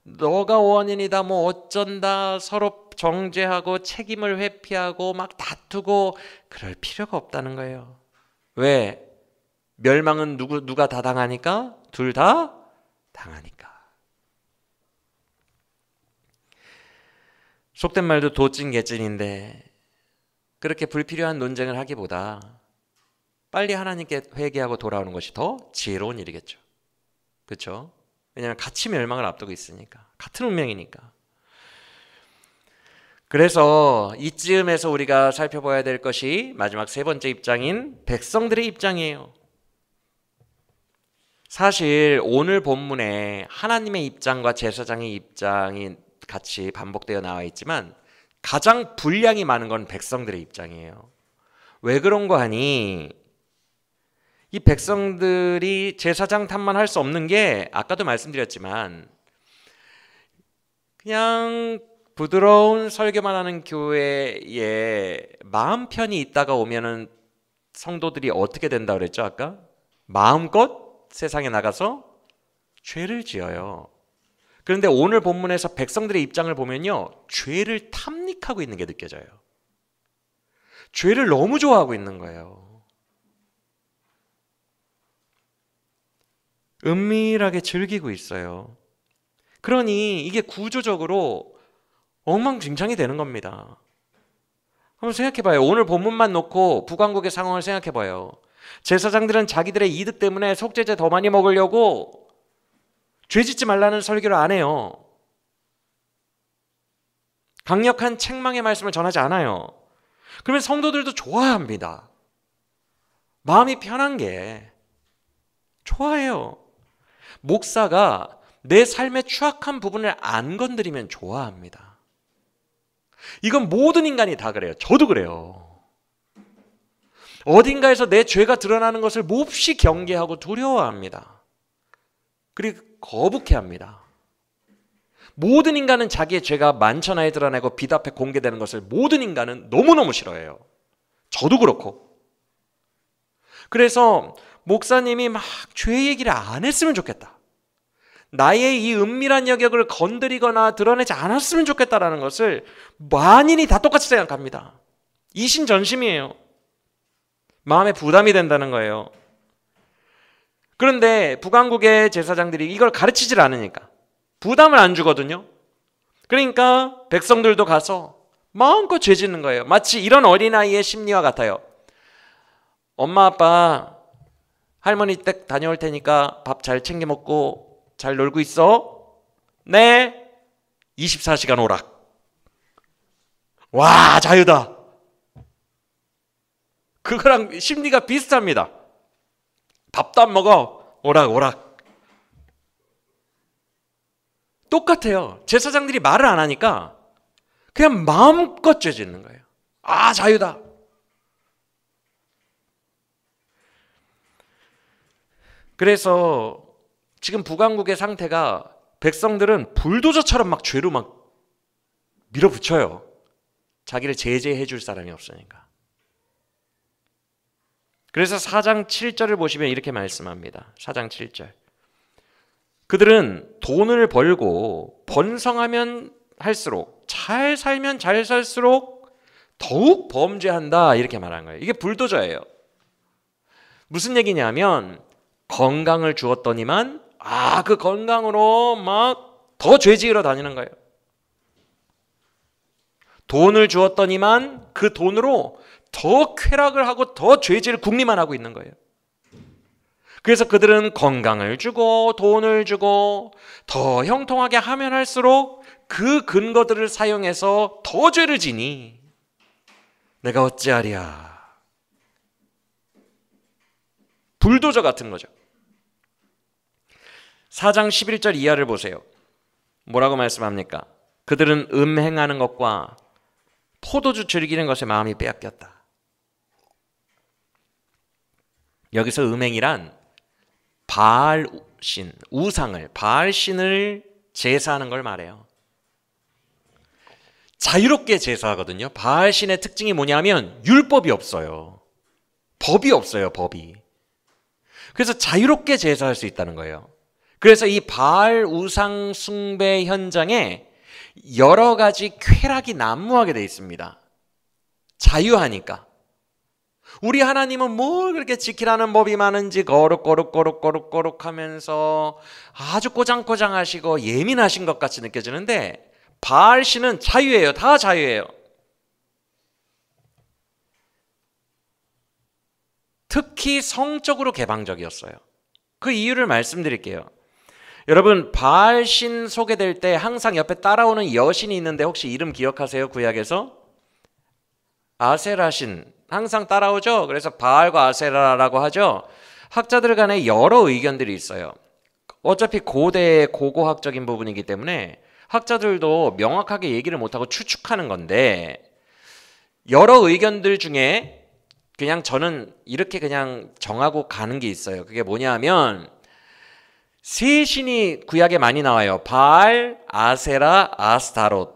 너가 원인이다, 뭐 어쩐다, 서로 정죄하고 책임을 회피하고 막 다투고 그럴 필요가 없다는 거예요. 왜? 멸망은 누가 다 당하니까? 둘 다 당하니까. 속된 말도 도찐 개찐인데, 그렇게 불필요한 논쟁을 하기보다 빨리 하나님께 회개하고 돌아오는 것이 더 지혜로운 일이겠죠. 그렇죠? 왜냐하면 같이 멸망을 앞두고 있으니까, 같은 운명이니까. 그래서 이쯤에서 우리가 살펴봐야 될 것이 마지막 세 번째 입장인 백성들의 입장이에요. 사실 오늘 본문에 하나님의 입장과 제사장의 입장이 같이 반복되어 나와 있지만 가장 분량이 많은 건 백성들의 입장이에요. 왜 그런가 하니, 이 백성들이 제사장 탓만 할 수 없는 게 아까도 말씀드렸지만, 그냥 부드러운 설교만 하는 교회에 마음 편히 있다가 오면은 성도들이 어떻게 된다 그랬죠? 아까 마음껏 세상에 나가서 죄를 지어요. 그런데 오늘 본문에서 백성들의 입장을 보면요, 죄를 탐닉하고 있는 게 느껴져요. 죄를 너무 좋아하고 있는 거예요. 은밀하게 즐기고 있어요. 그러니 이게 구조적으로 엉망진창이 되는 겁니다. 한번 생각해봐요. 오늘 본문만 놓고 북왕국의 상황을 생각해봐요. 제사장들은 자기들의 이득 때문에 속죄제 더 많이 먹으려고 죄짓지 말라는 설교를 안 해요. 강력한 책망의 말씀을 전하지 않아요. 그러면 성도들도 좋아합니다. 마음이 편한 게 좋아해요. 목사가 내 삶의 추악한 부분을 안 건드리면 좋아합니다. 이건 모든 인간이 다 그래요. 저도 그래요. 어딘가에서 내 죄가 드러나는 것을 몹시 경계하고 두려워합니다. 그리고 거북해합니다. 모든 인간은 자기의 죄가 만천하에 드러나고 빛 앞에 공개되는 것을 모든 인간은 너무너무 싫어해요. 저도 그렇고. 그래서 목사님이 막 죄 얘기를 안 했으면 좋겠다, 나의 이 은밀한 영역을 건드리거나 드러내지 않았으면 좋겠다라는 것을 만인이 다 똑같이 생각합니다. 이신전심이에요. 마음에 부담이 된다는 거예요. 그런데 북왕국의 제사장들이 이걸 가르치질 않으니까 부담을 안 주거든요. 그러니까 백성들도 가서 마음껏 죄 짓는 거예요. 마치 이런 어린아이의 심리와 같아요. 엄마 아빠 할머니 댁 다녀올 테니까 밥 잘 챙겨 먹고 잘 놀고 있어? 네. 24시간 오락. 와, 자유다. 그거랑 심리가 비슷합니다. 밥도 안 먹어. 오락 오락. 똑같아요. 제사장들이 말을 안 하니까 그냥 마음껏 죄 짓는 거예요. 아, 자유다. 그래서 지금 북왕국의 상태가, 백성들은 불도저처럼 막 죄로 막 밀어붙여요. 자기를 제재해 줄 사람이 없으니까. 그래서 4장 7절을 보시면 이렇게 말씀합니다. 4장 7절. 그들은 돈을 벌고 번성하면 할수록, 잘 살면 잘 살수록 더욱 범죄한다 이렇게 말하는 거예요. 이게 불도저예요. 무슨 얘기냐면 건강을 주었더니만 그 건강으로 막 더 죄 지으러 다니는 거예요. 돈을 주었더니만 그 돈으로 더 쾌락을 하고 더 죄질 궁리만 하고 있는 거예요. 그래서 그들은 건강을 주고 돈을 주고 더 형통하게 하면 할수록 그 근거들을 사용해서 더 죄를 지니 내가 어찌하랴. 불도저 같은 거죠. 4장 11절 이하를 보세요. 뭐라고 말씀합니까? 그들은 음행하는 것과 포도주 즐기는 것에 마음이 빼앗겼다. 여기서 음행이란 바알신, 우상을, 바알신을 제사하는 걸 말해요. 자유롭게 제사하거든요. 바알신의 특징이 뭐냐면 율법이 없어요. 법이 없어요, 법이. 그래서 자유롭게 제사할 수 있다는 거예요. 그래서 이 바알 우상 숭배 현장에 여러 가지 쾌락이 난무하게 돼 있습니다. 자유하니까. 우리 하나님은 뭘 그렇게 지키라는 법이 많은지 거룩 하면서 아주 꼬장꼬장하시고 예민하신 것 같이 느껴지는데 바알신은 자유예요. 다 자유예요. 특히 성적으로 개방적이었어요. 그 이유를 말씀드릴게요. 여러분, 바알신 소개될 때 항상 옆에 따라오는 여신이 있는데 혹시 이름 기억하세요? 구약에서? 아세라신 항상 따라오죠. 그래서 바알과 아세라라고 하죠. 학자들 간에 여러 의견들이 있어요. 어차피 고대의 고고학적인 부분이기 때문에 학자들도 명확하게 얘기를 못하고 추측하는 건데 여러 의견들 중에 그냥 저는 이렇게 그냥 정하고 가는 게 있어요. 그게 뭐냐면 세 신이 구약에 많이 나와요. 바알, 아세라, 아스타롯.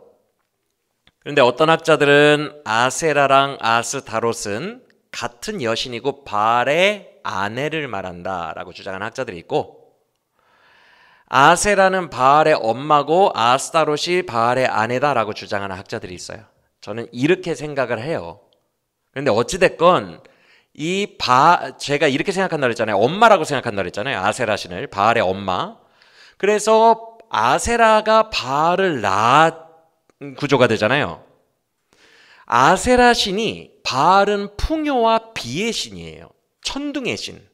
그런데 어떤 학자들은 아세라랑 아스타롯은 같은 여신이고 바알의 아내를 말한다라고 주장하는 학자들이 있고 아세라는 바알의 엄마고 아스타롯이 바알의 아내다라고 주장하는 학자들이 있어요. 저는 이렇게 생각을 해요. 그런데 어찌됐건 제가 이렇게 생각한다 그랬잖아요. 엄마라고 생각한다 그랬잖아요. 아세라 신을, 바알의 엄마. 그래서 아세라가 바알을 낳은 구조가 되잖아요. 아세라 신이 바알은 풍요와 비의 신이에요. 천둥의 신.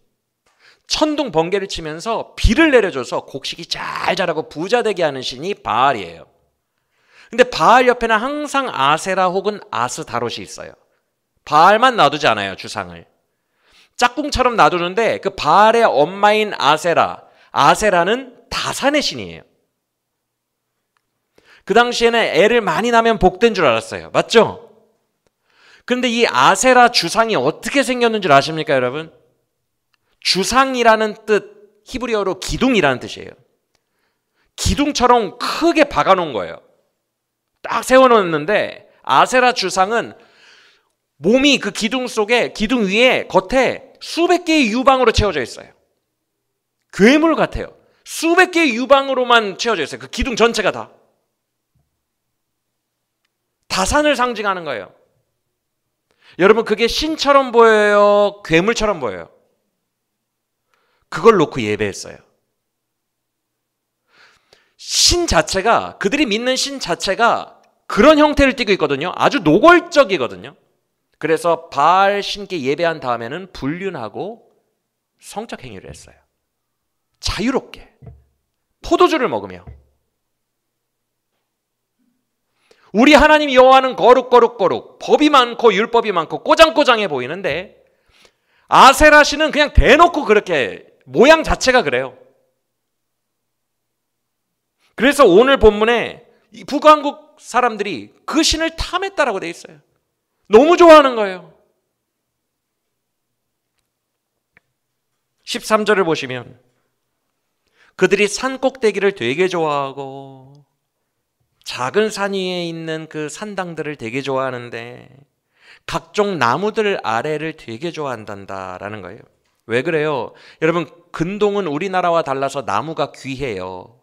천둥 번개를 치면서 비를 내려줘서 곡식이 잘 자라고 부자 되게 하는 신이 바알이에요. 근데 바알 옆에는 항상 아세라 혹은 아스타롯이 있어요. 바알만 놔두지 않아요, 주상을. 짝꿍처럼 놔두는데 그 바알의 엄마인 아세라는 다산의 신이에요. 그 당시에는 애를 많이 낳으면 복된 줄 알았어요. 맞죠? 그런데 이 아세라 주상이 어떻게 생겼는 줄 아십니까, 여러분? 주상이라는 뜻, 히브리어로 기둥이라는 뜻이에요. 기둥처럼 크게 박아놓은 거예요. 딱 세워놓는데 아세라 주상은 몸이 그 기둥 속에, 기둥 위에, 겉에 수백 개의 유방으로 채워져 있어요. 괴물 같아요. 수백 개의 유방으로만 채워져 있어요. 그 기둥 전체가 다. 다산을 상징하는 거예요. 여러분, 그게 신처럼 보여요? 괴물처럼 보여요? 그걸 놓고 예배했어요. 신 자체가, 그들이 믿는 신 자체가 그런 형태를 띠고 있거든요. 아주 노골적이거든요. 그래서 바알 신께 예배한 다음에는 불륜하고 성적 행위를 했어요. 자유롭게. 포도주를 먹으며. 우리 하나님 여호와는 거룩 법이 많고 율법이 많고 꼬장꼬장해 보이는데 아세라 신은 그냥 대놓고 그렇게 모양 자체가 그래요. 그래서 오늘 본문에 북한국 사람들이 그 신을 탐했다라고 돼 있어요. 너무 좋아하는 거예요. 13절을 보시면 그들이 산 꼭대기를 되게 좋아하고 작은 산 위에 있는 그 산당들을 되게 좋아하는데 각종 나무들 아래를 되게 좋아한단다라는 거예요. 왜 그래요? 여러분, 근동은 우리나라와 달라서 나무가 귀해요.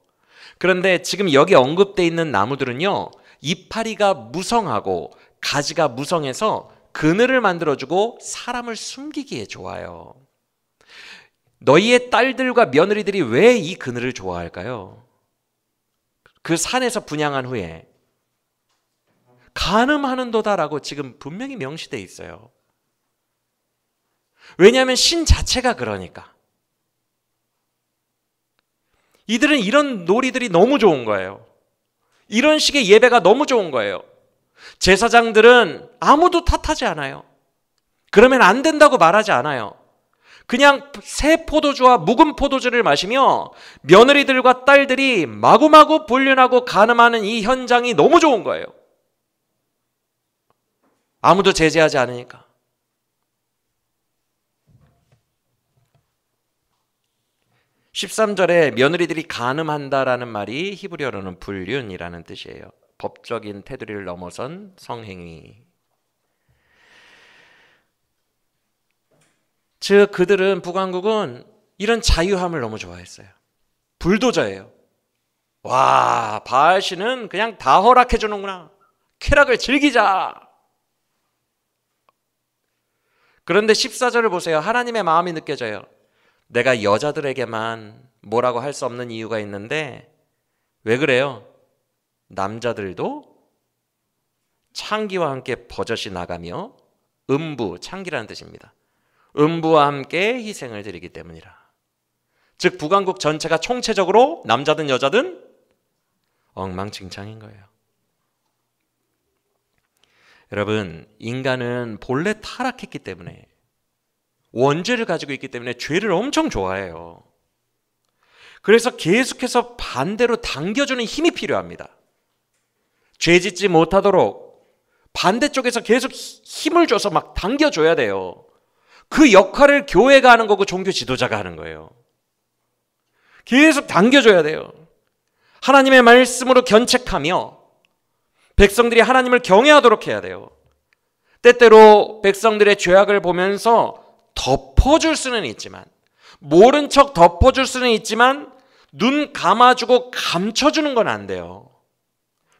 그런데 지금 여기 언급되어 있는 나무들은요, 이파리가 무성하고 가지가 무성해서 그늘을 만들어주고 사람을 숨기기에 좋아요. 너희의 딸들과 며느리들이 왜 이 그늘을 좋아할까요? 그 산에서 분향한 후에 간음하는도다라고 지금 분명히 명시되어 있어요. 왜냐하면 신 자체가 그러니까. 이들은 이런 놀이들이 너무 좋은 거예요. 이런 식의 예배가 너무 좋은 거예요. 제사장들은 아무도 탓하지 않아요. 그러면 안 된다고 말하지 않아요. 그냥 새 포도주와 묵은 포도주를 마시며 며느리들과 딸들이 마구마구 불륜하고 간음하는 이 현장이 너무 좋은 거예요. 아무도 제재하지 않으니까. (13절에) 며느리들이 간음한다라는 말이 히브리어로는 불륜이라는 뜻이에요. 법적인 테두리를 넘어선 성행위. 즉 그들은, 북왕국은 이런 자유함을 너무 좋아했어요. 불도저예요. 와, 바알씨는 그냥 다 허락해 주는구나. 쾌락을 즐기자. 그런데 14절을 보세요. 하나님의 마음이 느껴져요. 내가 여자들에게만 뭐라고 할 수 없는 이유가 있는데 왜 그래요? 남자들도 창기와 함께 버젓이 나가며 음부, 창기라는 뜻입니다. 음부와 함께 희생을 드리기 때문이라. 즉 북왕국 전체가 총체적으로 남자든 여자든 엉망진창인 거예요. 여러분, 인간은 본래 타락했기 때문에, 원죄를 가지고 있기 때문에 죄를 엄청 좋아해요. 그래서 계속해서 반대로 당겨주는 힘이 필요합니다. 죄 짓지 못하도록 반대쪽에서 계속 힘을 줘서 막 당겨줘야 돼요. 그 역할을 교회가 하는 거고 종교 지도자가 하는 거예요. 계속 당겨줘야 돼요. 하나님의 말씀으로 견책하며 백성들이 하나님을 경외하도록 해야 돼요. 때때로 백성들의 죄악을 보면서 덮어줄 수는 있지만, 모른 척 덮어줄 수는 있지만 눈 감아주고 감춰주는 건 안 돼요.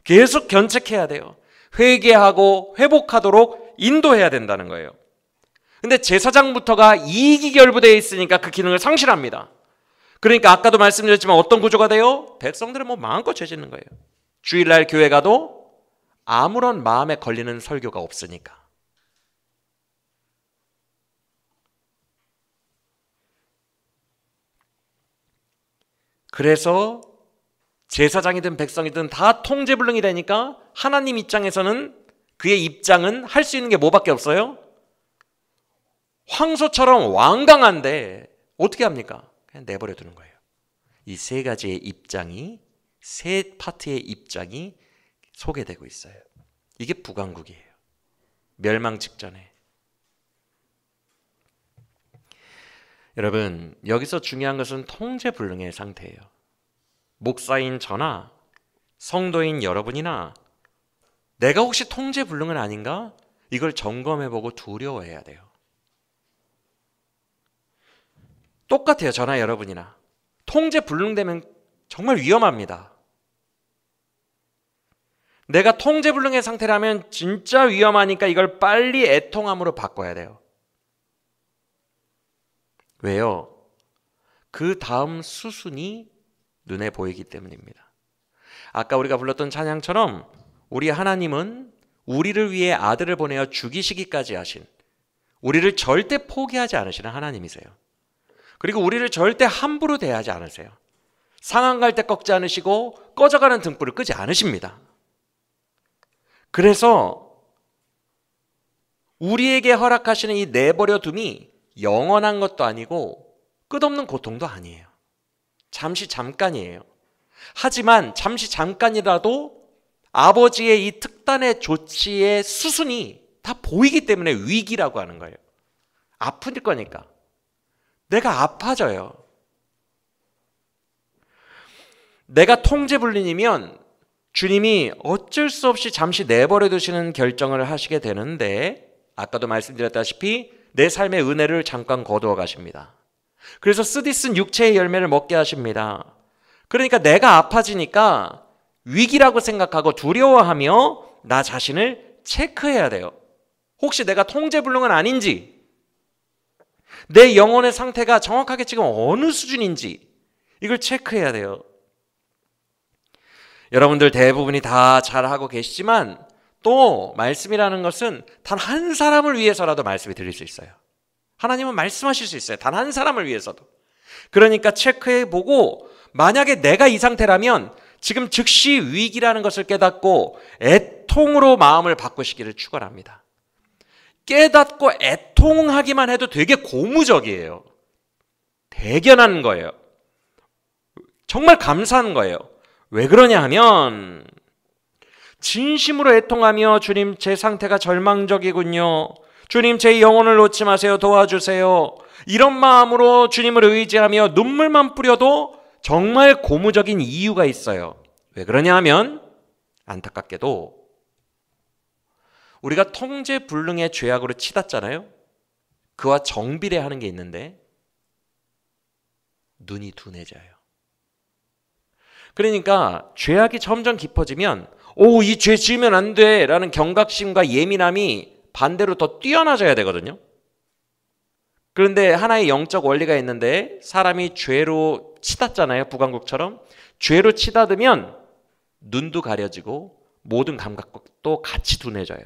계속 견책해야 돼요. 회개하고 회복하도록 인도해야 된다는 거예요. 근데 제사장부터가 이익이 결부되어 있으니까 그 기능을 상실합니다. 그러니까 아까도 말씀드렸지만 어떤 구조가 돼요? 백성들은 뭐 마음껏 죄 짓는 거예요. 주일날 교회 가도 아무런 마음에 걸리는 설교가 없으니까. 그래서 제사장이든 백성이든 다 통제불능이 되니까 하나님 입장에서는, 그의 입장은 할 수 있는 게 뭐밖에 없어요? 황소처럼 완강한데 어떻게 합니까? 그냥 내버려 두는 거예요. 이 세 가지의 입장이, 세 파트의 입장이 소개되고 있어요. 이게 북왕국이에요. 멸망 직전에. 여러분, 여기서 중요한 것은 통제불능의 상태예요. 목사인 저나 성도인 여러분이나 내가 혹시 통제불능은 아닌가? 이걸 점검해보고 두려워해야 돼요. 똑같아요. 저나 여러분이나. 통제불능되면 정말 위험합니다. 내가 통제불능의 상태라면 진짜 위험하니까 이걸 빨리 애통함으로 바꿔야 돼요. 왜요? 그 다음 수순이 눈에 보이기 때문입니다. 아까 우리가 불렀던 찬양처럼 우리 하나님은 우리를 위해 아들을 보내어 죽이시기까지 하신, 우리를 절대 포기하지 않으시는 하나님이세요. 그리고 우리를 절대 함부로 대하지 않으세요. 상한 갈 때 꺾지 않으시고 꺼져가는 등불을 끄지 않으십니다. 그래서 우리에게 허락하시는 이 내버려둠이 영원한 것도 아니고 끝없는 고통도 아니에요. 잠시 잠깐이에요. 하지만 잠시 잠깐이라도 아버지의 이 특단의 조치의 수순이 다 보이기 때문에 위기라고 하는 거예요. 아플 거니까. 내가 아파져요. 내가 통제불능이면 주님이 어쩔 수 없이 잠시 내버려 두시는 결정을 하시게 되는데, 아까도 말씀드렸다시피 내 삶의 은혜를 잠깐 거두어 가십니다. 그래서 쓰디쓴 육체의 열매를 먹게 하십니다. 그러니까 내가 아파지니까 위기라고 생각하고 두려워하며 나 자신을 체크해야 돼요. 혹시 내가 통제불능은 아닌지, 내 영혼의 상태가 정확하게 지금 어느 수준인지 이걸 체크해야 돼요. 여러분들 대부분이 다 잘하고 계시지만 또 말씀이라는 것은 단 한 사람을 위해서라도 말씀이 들릴 수 있어요. 하나님은 말씀하실 수 있어요. 단 한 사람을 위해서도. 그러니까 체크해보고 만약에 내가 이 상태라면 지금 즉시 위기라는 것을 깨닫고 애통으로 마음을 바꾸시기를 축원합니다. 깨닫고 애통하기만 해도 되게 고무적이에요. 대견한 거예요. 정말 감사한 거예요. 왜 그러냐 하면 진심으로 애통하며 주님 제 상태가 절망적이군요. 주님 제 영혼을 놓지 마세요. 도와주세요. 이런 마음으로 주님을 의지하며 눈물만 뿌려도 정말 고무적인 이유가 있어요. 왜 그러냐 하면 안타깝게도 우리가 통제불능의 죄악으로 치닫잖아요. 그와 정비례하는 게 있는데 눈이 둔해져요. 그러니까 죄악이 점점 깊어지면 이 죄 지으면 안 돼 라는 경각심과 예민함이 반대로 더 뛰어나져야 되거든요. 그런데 하나의 영적 원리가 있는데 사람이 죄로 치닫잖아요. 북왕국처럼. 죄로 치닫으면 눈도 가려지고 모든 감각도 같이 둔해져요.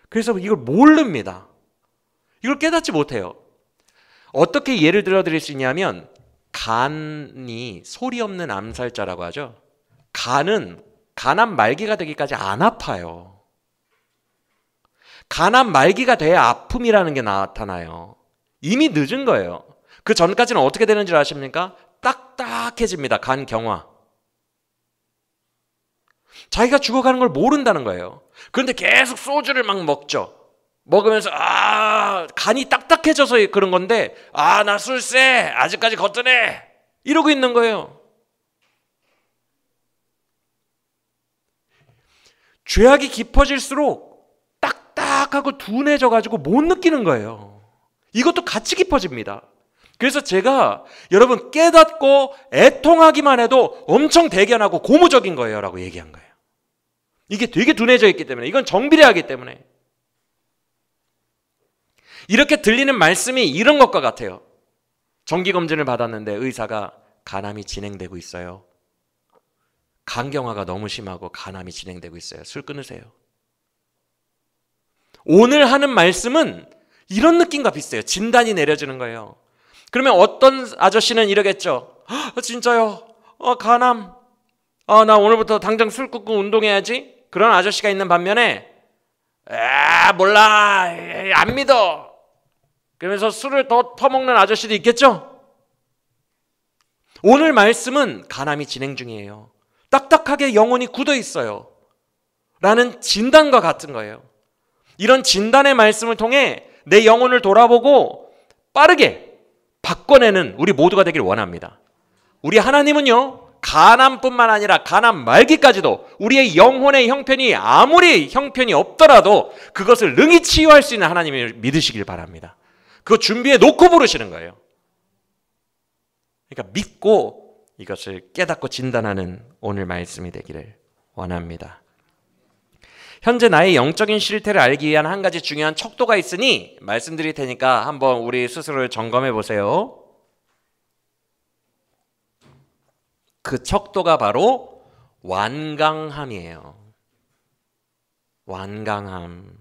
그래서 이걸 모릅니다. 이걸 깨닫지 못해요. 어떻게 예를 들어 드릴 수 있냐면 간이 소리 없는 암살자라고 하죠. 간암 말기가 되기까지 안 아파요. 간암 말기가 돼야 아픔이라는 게 나타나요. 이미 늦은 거예요. 그 전까지는 어떻게 되는 줄 아십니까? 딱딱해집니다. 간 경화. 자기가 죽어가는 걸 모른다는 거예요. 그런데 계속 소주를 막 먹죠. 먹으면서 간이 딱딱해져서 그런 건데 나 술 쎄 아직까지 거뜬해 이러고 있는 거예요. 죄악이 깊어질수록 딱딱하고 둔해져 가지고 못 느끼는 거예요. 이것도 같이 깊어집니다. 그래서 제가 여러분 깨닫고 애통하기만 해도 엄청 대견하고 고무적인 거예요 라고 얘기한 거예요. 이게 되게 둔해져 있기 때문에, 이건 정비례하기 때문에. 이렇게 들리는 말씀이 이런 것과 같아요. 정기검진을 받았는데 의사가 간암이 진행되고 있어요. 간경화가 너무 심하고 간암이 진행되고 있어요. 술 끊으세요. 오늘 하는 말씀은 이런 느낌과 비슷해요. 진단이 내려지는 거예요. 그러면 어떤 아저씨는 이러겠죠. 진짜요? 간암. 나 오늘부터 당장 술 끊고 운동해야지. 그런 아저씨가 있는 반면에 몰라. 안 믿어. 그러면서 술을 더 퍼먹는 아저씨도 있겠죠? 오늘 말씀은 간암이 진행 중이에요. 딱딱하게 영혼이 굳어 있어요. 라는 진단과 같은 거예요. 이런 진단의 말씀을 통해 내 영혼을 돌아보고 빠르게 바꿔내는 우리 모두가 되길 원합니다. 우리 하나님은요, 간암뿐만 아니라 간암 말기까지도 우리의 영혼의 형편이 아무리 형편이 없더라도 그것을 능히 치유할 수 있는 하나님을 믿으시길 바랍니다. 그거 준비해 놓고 부르시는 거예요. 그러니까 믿고 이것을 깨닫고 진단하는 오늘 말씀이 되기를 원합니다. 현재 나의 영적인 실태를 알기 위한 한 가지 중요한 척도가 있으니 말씀드릴 테니까 한번 우리 스스로를 점검해 보세요. 그 척도가 바로 완강함이에요. 완강함.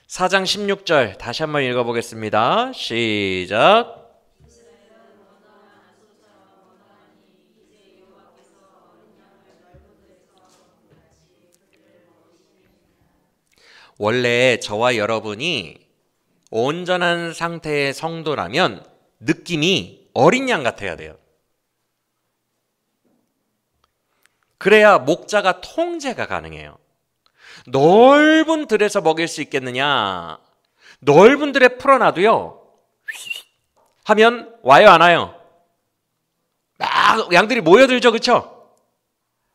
4장 16절 다시 한번 읽어보겠습니다. 시작. 원래 저와 여러분이 온전한 상태의 성도라면 느낌이 어린 양 같아야 돼요. 그래야 목자가 통제가 가능해요. 넓은 들에서 먹일 수 있겠느냐? 넓은 들에 풀어놔도요 하면 와요 안 와요? 막 양들이 모여들죠. 그렇죠?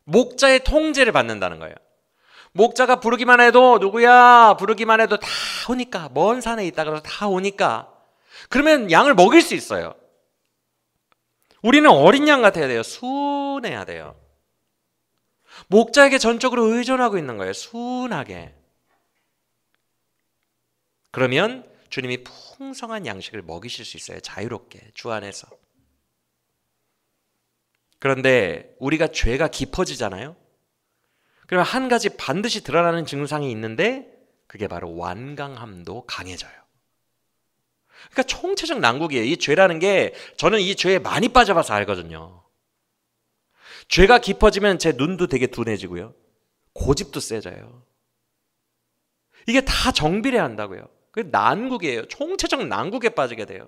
목자의 통제를 받는다는 거예요. 목자가 부르기만 해도 누구야? 부르기만 해도 다 오니까, 먼 산에 있다가 다 오니까 그러면 양을 먹일 수 있어요. 우리는 어린 양 같아야 돼요. 순해야 돼요. 목자에게 전적으로 의존하고 있는 거예요. 순하게. 그러면 주님이 풍성한 양식을 먹이실 수 있어요. 자유롭게 주 안에서. 그런데 우리가 죄가 깊어지잖아요. 그러면 한 가지 반드시 드러나는 증상이 있는데 그게 바로 완강함도 강해져요. 그러니까 총체적 난국이에요. 이 죄라는 게 저는 이 죄에 많이 빠져봐서 알거든요. 죄가 깊어지면 제 눈도 되게 둔해지고요. 고집도 세져요. 이게 다 정비례 한다고요. 그게 난국이에요. 총체적 난국에 빠지게 돼요.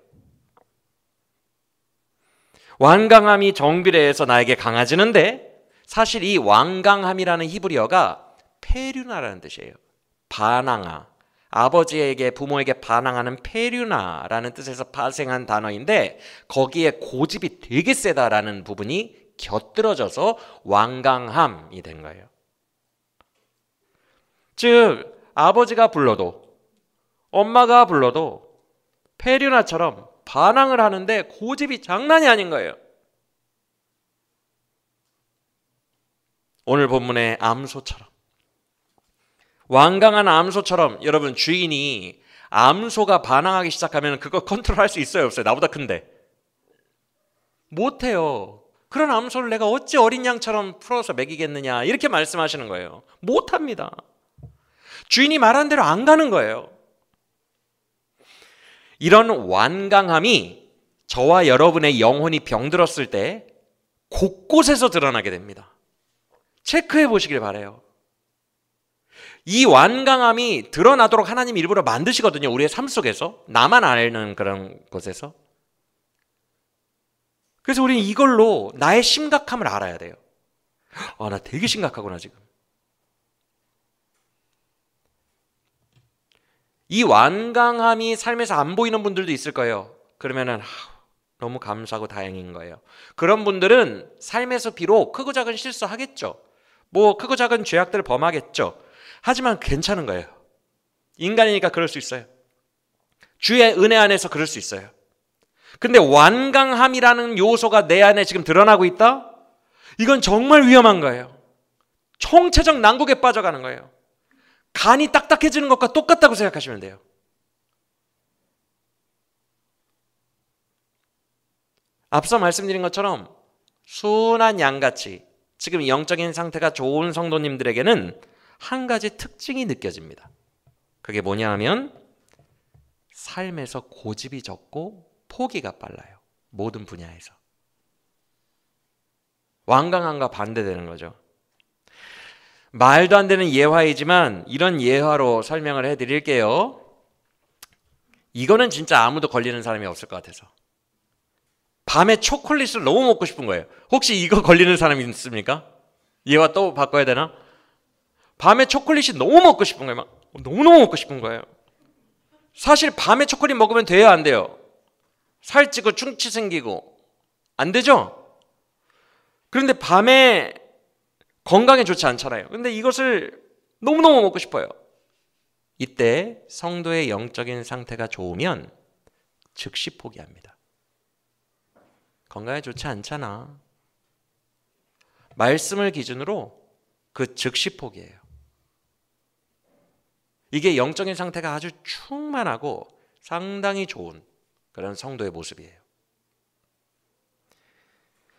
완강함이 정비례해서 나에게 강해지는데 사실 이 완강함이라는 히브리어가 페류나라는 뜻이에요. 반항아. 아버지에게 부모에게 반항하는 페류나라는 뜻에서 파생한 단어인데 거기에 고집이 되게 세다라는 부분이 곁들어져서 완강함이 된 거예요. 즉 아버지가 불러도 엄마가 불러도 페류나처럼 반항을 하는데 고집이 장난이 아닌 거예요. 오늘 본문의 암소처럼 완강한 암소처럼 여러분 주인이 암소가 반항하기 시작하면 그거 컨트롤할 수 있어요 없어요? 나보다 큰데 못해요. 그런 암소를 내가 어찌 어린 양처럼 풀어서 먹이겠느냐 이렇게 말씀하시는 거예요. 못합니다. 주인이 말한 대로 안 가는 거예요. 이런 완강함이 저와 여러분의 영혼이 병들었을 때 곳곳에서 드러나게 됩니다. 체크해 보시길 바라요. 이 완강함이 드러나도록 하나님이 일부러 만드시거든요. 우리의 삶 속에서. 나만 아는 그런 곳에서. 그래서 우리는 이걸로 나의 심각함을 알아야 돼요. 나 되게 심각하구나 지금. 이 완강함이 삶에서 안 보이는 분들도 있을 거예요. 그러면은 너무 감사하고 다행인 거예요. 그런 분들은 삶에서 비록 크고 작은 실수하겠죠. 뭐 크고 작은 죄악들을 범하겠죠. 하지만 괜찮은 거예요. 인간이니까 그럴 수 있어요. 주의 은혜 안에서 그럴 수 있어요. 근데 완강함이라는 요소가 내 안에 지금 드러나고 있다? 이건 정말 위험한 거예요. 총체적 난국에 빠져가는 거예요. 간이 딱딱해지는 것과 똑같다고 생각하시면 돼요. 앞서 말씀드린 것처럼 순한 양같이 지금 영적인 상태가 좋은 성도님들에게는 한 가지 특징이 느껴집니다. 그게 뭐냐 하면 삶에서 고집이 적고 포기가 빨라요. 모든 분야에서. 완강함과 반대되는 거죠. 말도 안 되는 예화이지만 이런 예화로 설명을 해드릴게요. 이거는 진짜 아무도 걸리는 사람이 없을 것 같아서. 밤에 초콜릿을 너무 먹고 싶은 거예요. 혹시 이거 걸리는 사람이 있습니까? 예화 또 바꿔야 되나? 밤에 초콜릿이 너무 먹고 싶은 거예요. 막 너무너무 먹고 싶은 거예요. 사실 밤에 초콜릿 먹으면 돼요, 안 돼요? 살찌고 충치 생기고 안 되죠? 그런데 밤에 건강에 좋지 않잖아요. 근데 이것을 너무너무 먹고 싶어요. 이때 성도의 영적인 상태가 좋으면 즉시 포기합니다. 건강에 좋지 않잖아. 말씀을 기준으로 그 즉시 포기해요. 이게 영적인 상태가 아주 충만하고 상당히 좋은 그런 성도의 모습이에요.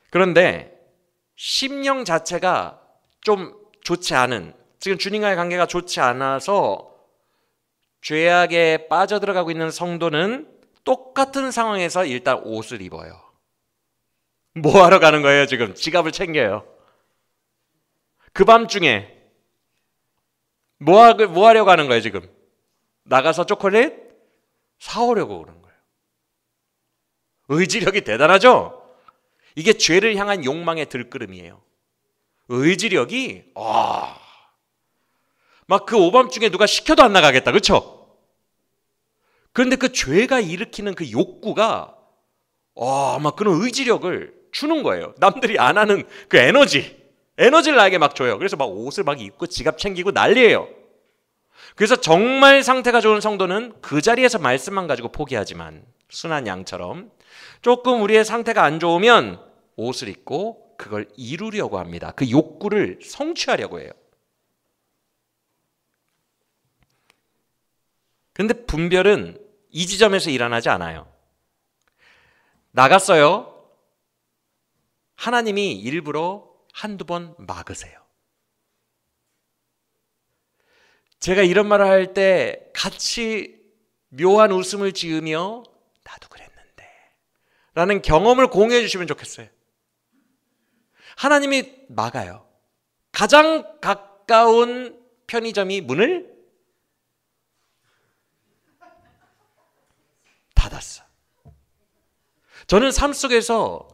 그런데 심령 자체가 좀 좋지 않은, 지금 주님과의 관계가 좋지 않아서 죄악에 빠져들어가고 있는 성도는 똑같은 상황에서 일단 옷을 입어요. 뭐 하러 가는 거예요 지금? 지갑을 챙겨요. 그 밤중에 뭐 하려고 하는 거예요 지금? 나가서 초콜릿 사오려고 그러는 거예요. 의지력이 대단하죠? 이게 죄를 향한 욕망의 들끓음이에요. 의지력이 막 그 오밤중에 누가 시켜도 안 나가겠다. 그렇죠? 그런데 그 죄가 일으키는 그 욕구가 막 그런 의지력을 주는 거예요. 남들이 안 하는 그 에너지를 나에게 막 줘요. 그래서 막 옷을 막 입고 지갑 챙기고 난리예요. 그래서 정말 상태가 좋은 성도는 그 자리에서 말씀만 가지고 포기하지만 순한 양처럼 조금 우리의 상태가 안 좋으면 옷을 입고 그걸 이루려고 합니다. 그 욕구를 성취하려고 해요. 근데 분별은 이 지점에서 일어나지 않아요. 나갔어요. 하나님이 일부러 한두 번 막으세요. 제가 이런 말을 할 때 같이 묘한 웃음을 지으며 나도 그랬는데 라는 경험을 공유해 주시면 좋겠어요. 하나님이 막아요. 가장 가까운 편의점이 문을 닫았어. 저는 삶 속에서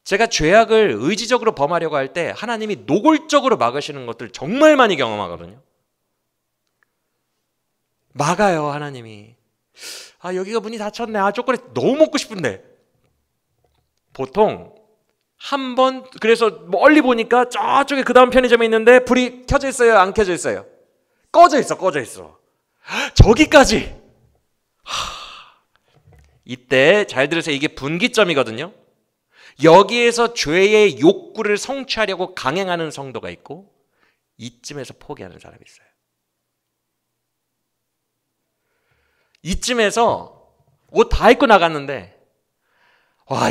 제가 죄악을 의지적으로 범하려고 할 때 하나님이 노골적으로 막으시는 것들 정말 많이 경험하거든요. 막아요, 하나님이. 여기가 문이 닫혔네. 초콜릿 너무 먹고 싶은데. 보통 한 번, 그래서 멀리 보니까 저쪽에 그 다음 편의점에 있는데 불이 켜져 있어요, 안 켜져 있어요? 꺼져 있어. 저기까지. 이때 잘 들으세요. 이게 분기점이거든요. 여기에서 죄의 욕구를 성취하려고 강행하는 성도가 있고 이쯤에서 포기하는 사람이 있어요. 이쯤에서 옷 다 입고 나갔는데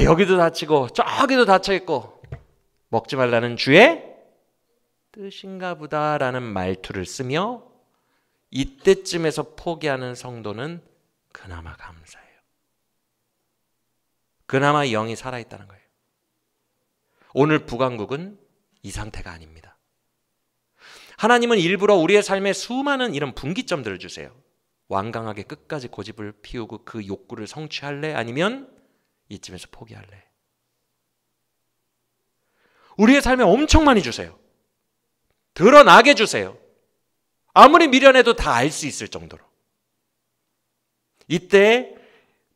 여기도 다치고 저기도 닫혀있고 먹지 말라는 주의 뜻인가 보다라는 말투를 쓰며 이때쯤에서 포기하는 성도는 그나마 감사해요. 그나마 영이 살아있다는 거예요. 오늘 북왕국은 이 상태가 아닙니다. 하나님은 일부러 우리의 삶에 수많은 이런 분기점들을 주세요. 완강하게 끝까지 고집을 피우고 그 욕구를 성취할래? 아니면 이쯤에서 포기할래? 우리의 삶에 엄청 많이 주세요. 드러나게 주세요. 아무리 미련해도 다 알 수 있을 정도로. 이때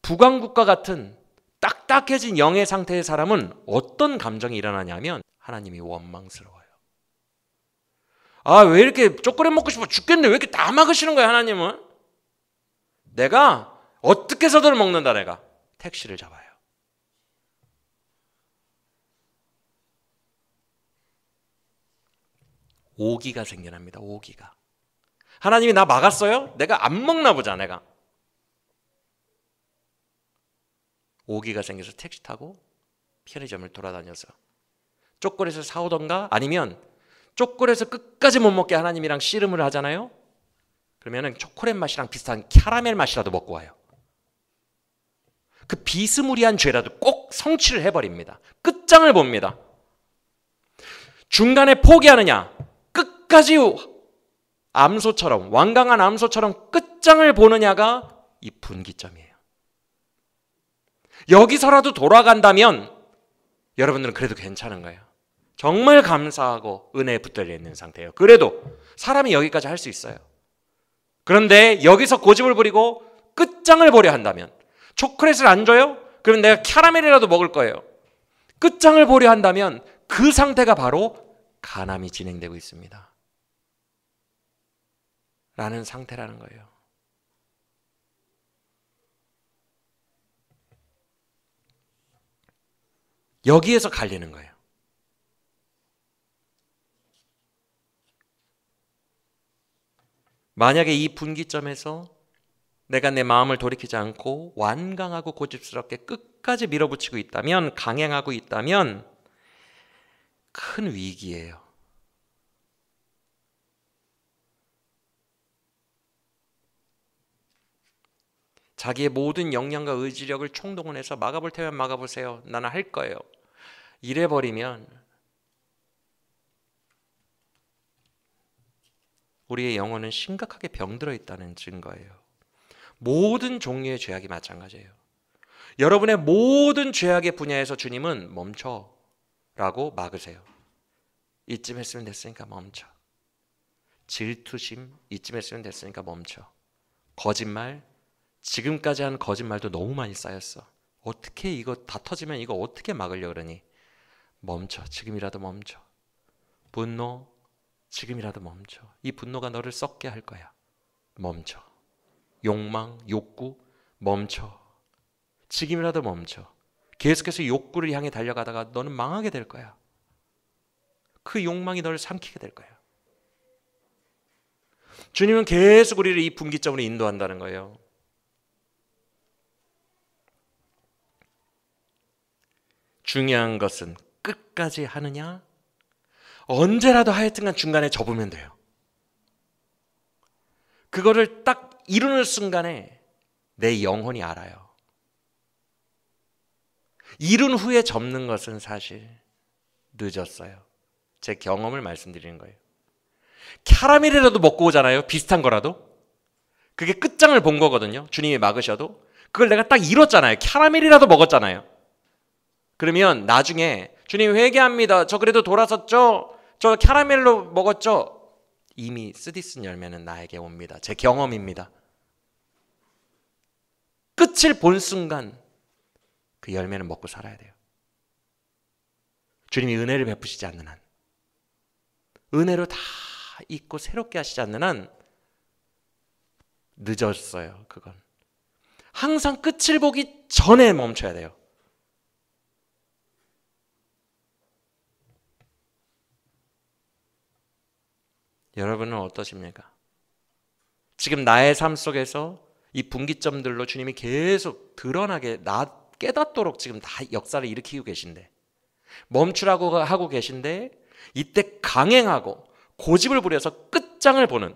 북왕국과 같은 딱딱해진 영의 상태의 사람은 어떤 감정이 일어나냐면 하나님이 원망스러워요. 왜 이렇게 초콜릿 먹고 싶어 죽겠는데 왜 이렇게 다 막으시는 거야, 하나님은? 내가 어떻게 해서든 먹는다. 내가 택시를 잡아요. 오기가 생겨납니다. 오기가. 하나님이 나 막았어요? 내가 안 먹나 보자. 내가 오기가 생겨서 택시 타고 편의점을 돌아다녀서 초콜릿을 사오던가, 아니면 초콜릿을 끝까지 못 먹게 하나님이랑 씨름을 하잖아요. 그러면은 초콜릿 맛이랑 비슷한 캐러멜 맛이라도 먹고 와요. 그 비스무리한 죄라도 꼭 성취를 해버립니다. 끝장을 봅니다. 중간에 포기하느냐, 끝까지 암소처럼, 완강한 암소처럼 끝장을 보느냐가 이 분기점이에요. 여기서라도 돌아간다면 여러분들은 그래도 괜찮은 거예요. 정말 감사하고 은혜에 붙들려 있는 상태예요. 그래도 사람이 여기까지 할 수 있어요. 그런데 여기서 고집을 부리고 끝장을 보려 한다면, 초콜릿을 안 줘요? 그러면 내가 캐러멜이라도 먹을 거예요. 끝장을 보려 한다면 그 상태가 바로 간암이 진행되고 있습니다. 라는 상태라는 거예요. 여기에서 갈리는 거예요. 만약에 이 분기점에서 내가 내 마음을 돌이키지 않고 완강하고 고집스럽게 끝까지 밀어붙이고 있다면, 강행하고 있다면 큰 위기예요. 자기의 모든 역량과 의지력을 총동원해서 막아볼 테면 막아보세요. 나는 할 거예요. 이래버리면 우리의 영혼은 심각하게 병들어 있다는 증거예요. 모든 종류의 죄악이 마찬가지예요. 여러분의 모든 죄악의 분야에서 주님은 멈춰라고 막으세요. 이쯤 했으면 됐으니까 멈춰. 질투심, 이쯤 했으면 됐으니까 멈춰. 거짓말, 지금까지 한 거짓말도 너무 많이 쌓였어. 어떻게 이거 다 터지면 이거 어떻게 막으려고 그러니? 멈춰. 지금이라도 멈춰. 분노, 지금이라도 멈춰. 이 분노가 너를 썩게 할 거야. 멈춰. 욕망, 욕구, 멈춰. 지금이라도 멈춰. 계속해서 욕구를 향해 달려가다가 너는 망하게 될 거야. 그 욕망이 너를 삼키게 될 거예요. 주님은 계속 우리를 이 분기점으로 인도한다는 거예요. 중요한 것은 끝까지 하느냐, 언제라도 하여튼간 중간에 접으면 돼요. 그거를 딱 이루는 순간에 내 영혼이 알아요. 이룬 후에 접는 것은 사실 늦었어요. 제 경험을 말씀드리는 거예요. 캐러멜이라도 먹고 오잖아요. 비슷한 거라도. 그게 끝장을 본 거거든요. 주님이 막으셔도. 그걸 내가 딱 이뤘잖아요. 캐러멜이라도 먹었잖아요. 그러면 나중에 주님 회개합니다. 저 그래도 돌아섰죠? 저 캐러멜로 먹었죠? 이미 쓰디쓴 열매는 나에게 옵니다. 제 경험입니다. 끝을 본 순간 그 열매는 먹고 살아야 돼요. 주님이 은혜를 베푸시지 않는 한, 은혜로 다 잊고 새롭게 하시지 않는 한 늦었어요. 그건 항상 끝을 보기 전에 멈춰야 돼요. 여러분은 어떠십니까? 지금 나의 삶 속에서 이 분기점들로 주님이 계속 드러나게 깨닫도록 지금 다 역사를 일으키고 계신데, 멈추라고 하고 계신데, 이때 강행하고 고집을 부려서 끝장을 보는,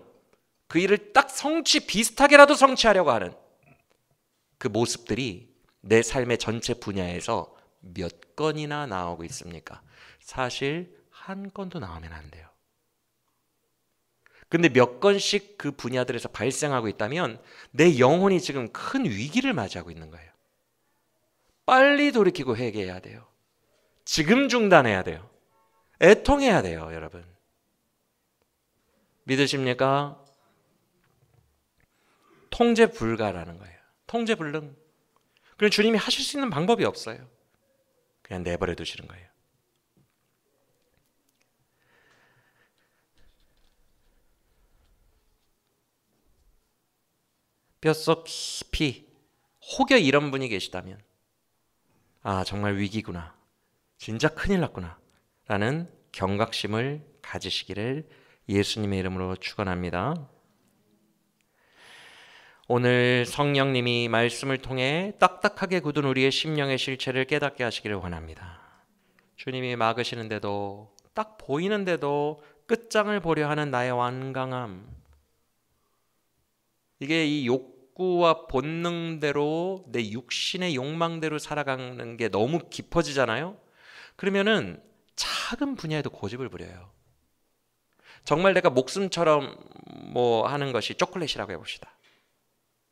그 일을 딱 비슷하게라도 성취하려고 하는 그 모습들이 내 삶의 전체 분야에서 몇 건이나 나오고 있습니까? 사실 한 건도 나오면 안 돼요. 근데 몇 건씩 그 분야들에서 발생하고 있다면 내 영혼이 지금 큰 위기를 맞이하고 있는 거예요. 빨리 돌이키고 회개해야 돼요. 지금 중단해야 돼요. 애통해야 돼요, 여러분. 믿으십니까? 통제 불가라는 거예요. 통제 불능. 그럼 주님이 하실 수 있는 방법이 없어요. 그냥 내버려 두시는 거예요. 뼛속 깊이 혹여 이런 분이 계시다면, 아, 정말 위기구나, 진짜 큰일 났구나 라는 경각심을 가지시기를 예수님의 이름으로 축원합니다. 오늘 성령님이 말씀을 통해 딱딱하게 굳은 우리의 심령의 실체를 깨닫게 하시기를 원합니다. 주님이 막으시는데도, 딱 보이는데도 끝장을 보려 하는 나의 완강함, 이게 이 욕구와 본능대로, 내 육신의 욕망대로 살아가는 게 너무 깊어지잖아요. 그러면은 작은 분야에도 고집을 부려요. 정말 내가 목숨처럼 하는 것이 초콜릿이라고 해봅시다.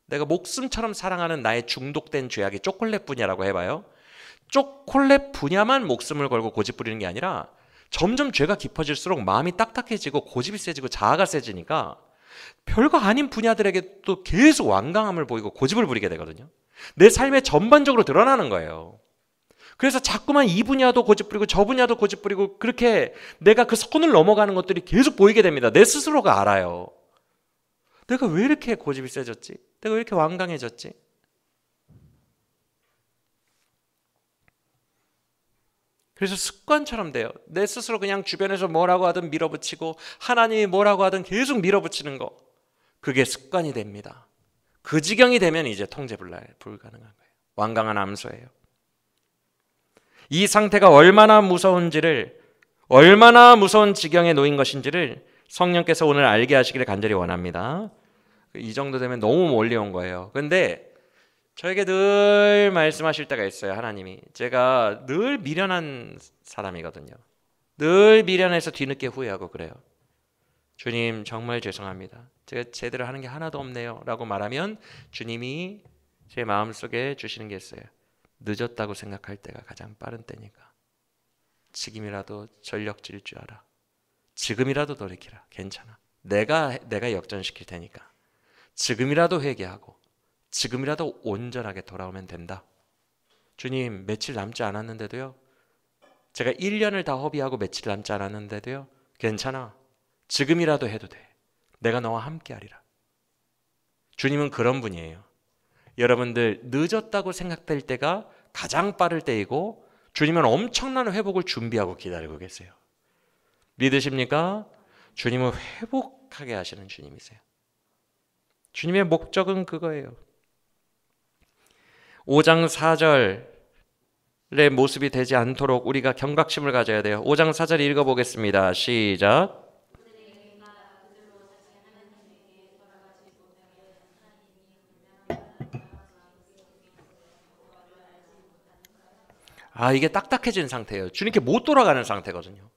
내가 목숨처럼 사랑하는 나의 중독된 죄악이 초콜릿 분야라고 해봐요. 초콜릿 분야만 목숨을 걸고 고집 부리는 게 아니라 점점 죄가 깊어질수록 마음이 딱딱해지고 고집이 세지고 자아가 세지니까 별거 아닌 분야들에게 또 계속 완강함을 보이고 고집을 부리게 되거든요. 내 삶에 전반적으로 드러나는 거예요. 그래서 자꾸만 이 분야도 고집 부리고 저 분야도 고집 부리고, 그렇게 내가 그 선을 넘어가는 것들이 계속 보이게 됩니다. 내 스스로가 알아요. 내가 왜 이렇게 고집이 세졌지? 내가 왜 이렇게 완강해졌지? 그래서 습관처럼 돼요. 내 스스로 그냥 주변에서 뭐라고 하든 밀어붙이고 하나님이 뭐라고 하든 계속 밀어붙이는 거, 그게 습관이 됩니다. 그 지경이 되면 이제 통제 불가능한 거예요. 완강한 암소예요. 이 상태가 얼마나 무서운 지경에 놓인 것인지를 성령께서 오늘 알게 하시기를 간절히 원합니다. 이 정도 되면 너무 멀리 온 거예요. 그런데 저에게 늘 말씀하실 때가 있어요. 하나님이, 제가 늘 미련한 사람이거든요. 늘 미련해서 뒤늦게 후회하고 그래요. 주님, 정말 죄송합니다. 제가 제대로 하는 게 하나도 없네요 라고 말하면 주님이 제 마음속에 주시는 게 있어요. 늦었다고 생각할 때가 가장 빠른 때니까 지금이라도 전력 질 줄 알아. 지금이라도 돌이키라. 괜찮아. 내가 역전시킬 테니까 지금이라도 회개하고 지금이라도 온전하게 돌아오면 된다. 주님, 며칠 남지 않았는데도요, 제가 1년을 다 허비하고 며칠 남지 않았는데도요, 괜찮아. 지금이라도 해도 돼. 내가 너와 함께하리라. 주님은 그런 분이에요. 여러분들, 늦었다고 생각될 때가 가장 빠를 때이고 주님은 엄청난 회복을 준비하고 기다리고 계세요. 믿으십니까? 주님은 회복하게 하시는 주님이세요. 주님의 목적은 그거예요. 5장 4절의 모습이 되지 않도록 우리가 경각심을 가져야 돼요. 5장 4절 읽어보겠습니다. 시작. 이게 딱딱해진 상태예요. 주님께 못 돌아가는 상태거든요.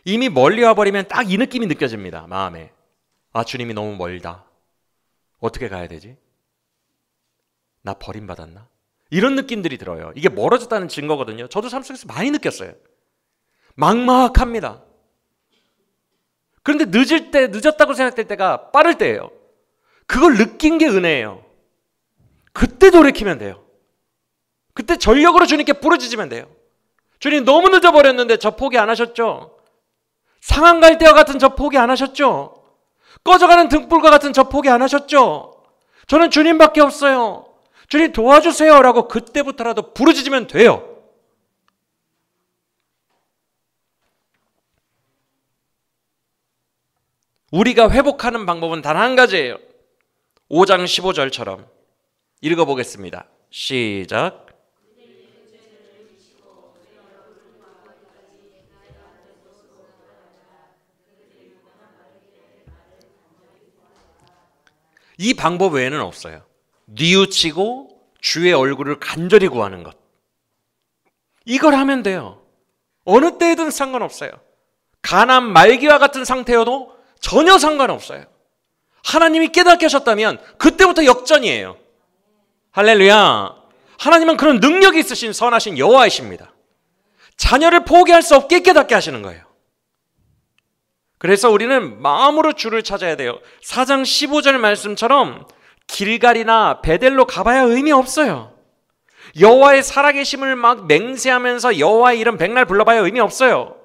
이미 멀리 와버리면 딱 이 느낌이 느껴집니다. 마음에. 주님이 너무 멀다. 어떻게 가야 되지? 나 버림받았나? 이런 느낌들이 들어요. 이게 멀어졌다는 증거거든요. 저도 삶 속에서 많이 느꼈어요. 막막합니다. 그런데 늦었다고 생각될 때가 빠를 때예요. 그걸 느낀 게 은혜예요. 그때 돌이키면 돼요. 그때 전력으로 주님께 부르짖으면 돼요. 주님 너무 늦어버렸는데 저 포기 안 하셨죠? 상한 갈대와 같은 저 포기 안 하셨죠? 꺼져가는 등불과 같은 저 포기 안 하셨죠? 저는 주님밖에 없어요. 주님 도와주세요 라고 그때부터라도 부르짖으면 돼요. 우리가 회복하는 방법은 단 한 가지예요. 5장 15절처럼 읽어보겠습니다. 시작. 이 방법 외에는 없어요. 뉘우치고 주의 얼굴을 간절히 구하는 것. 이걸 하면 돼요. 어느 때에든 상관없어요. 가난 말기와 같은 상태여도 전혀 상관없어요. 하나님이 깨닫게 하셨다면 그때부터 역전이에요. 할렐루야. 하나님은 그런 능력이 있으신 선하신 여호와이십니다. 자녀를 포기할 수 없게 깨닫게 하시는 거예요. 그래서 우리는 마음으로 주를 찾아야 돼요. 4장 15절 말씀처럼 길갈이나 베델로 가봐야 의미 없어요. 여호와의 살아계심을 막 맹세하면서 여호와의 이름 백날 불러봐야 의미 없어요.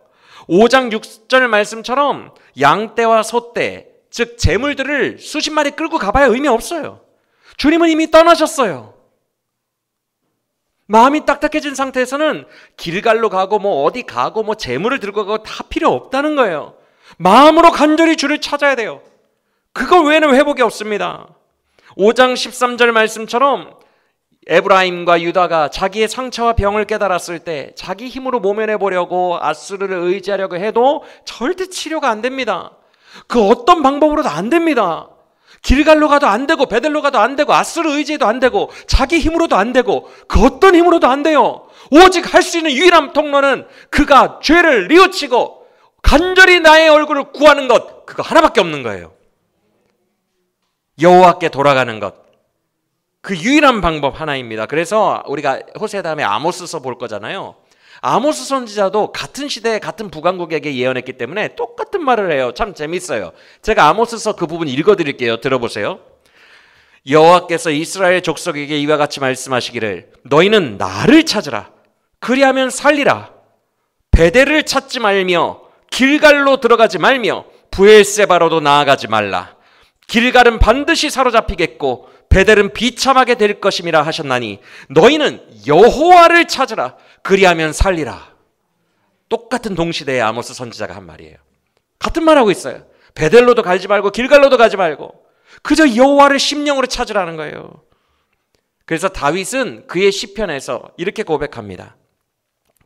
5장 6절 말씀처럼 양떼와 소떼, 즉 재물들을 수십 마리 끌고 가봐야 의미 없어요. 주님은 이미 떠나셨어요. 마음이 딱딱해진 상태에서는 길갈로 가고 어디 가고 재물을 들고 가고 다 필요 없다는 거예요. 마음으로 간절히 주를 찾아야 돼요. 그거 외에는 회복이 없습니다. 5장 13절 말씀처럼 에브라임과 유다가 자기의 상처와 병을 깨달았을 때 자기 힘으로 모면해보려고 아수르를 의지하려고 해도 절대 치료가 안 됩니다. 그 어떤 방법으로도 안 됩니다. 길갈로 가도 안 되고 베델로 가도 안 되고 아수르 의지해도 안 되고 자기 힘으로도 안 되고 그 어떤 힘으로도 안 돼요. 오직 할 수 있는 유일한 통로는 그가 죄를 뉘우치고 간절히 나의 얼굴을 구하는 것, 그거 하나밖에 없는 거예요. 여호와께 돌아가는 것, 그 유일한 방법 하나입니다. 그래서 우리가 호세 다음에 아모스서 볼 거잖아요. 아모스 선지자도 같은 시대에 같은 북왕국에게 예언했기 때문에 똑같은 말을 해요. 참 재밌어요. 제가 아모스서 그 부분 읽어드릴게요. 들어보세요. 여호와께서 이스라엘 족속에게 이와 같이 말씀하시기를 너희는 나를 찾으라. 그리하면 살리라. 베델을 찾지 말며 길갈로 들어가지 말며 브엘세바로도 나아가지 말라. 길갈은 반드시 사로잡히겠고 베델은 비참하게 될 것임이라 하셨나니 너희는 여호와를 찾으라. 그리하면 살리라. 똑같은 동시대에 아모스 선지자가 한 말이에요. 같은 말하고 있어요. 베델로도 가지 말고 길갈로도 가지 말고 그저 여호와를 심령으로 찾으라는 거예요. 그래서 다윗은 그의 시편에서 이렇게 고백합니다.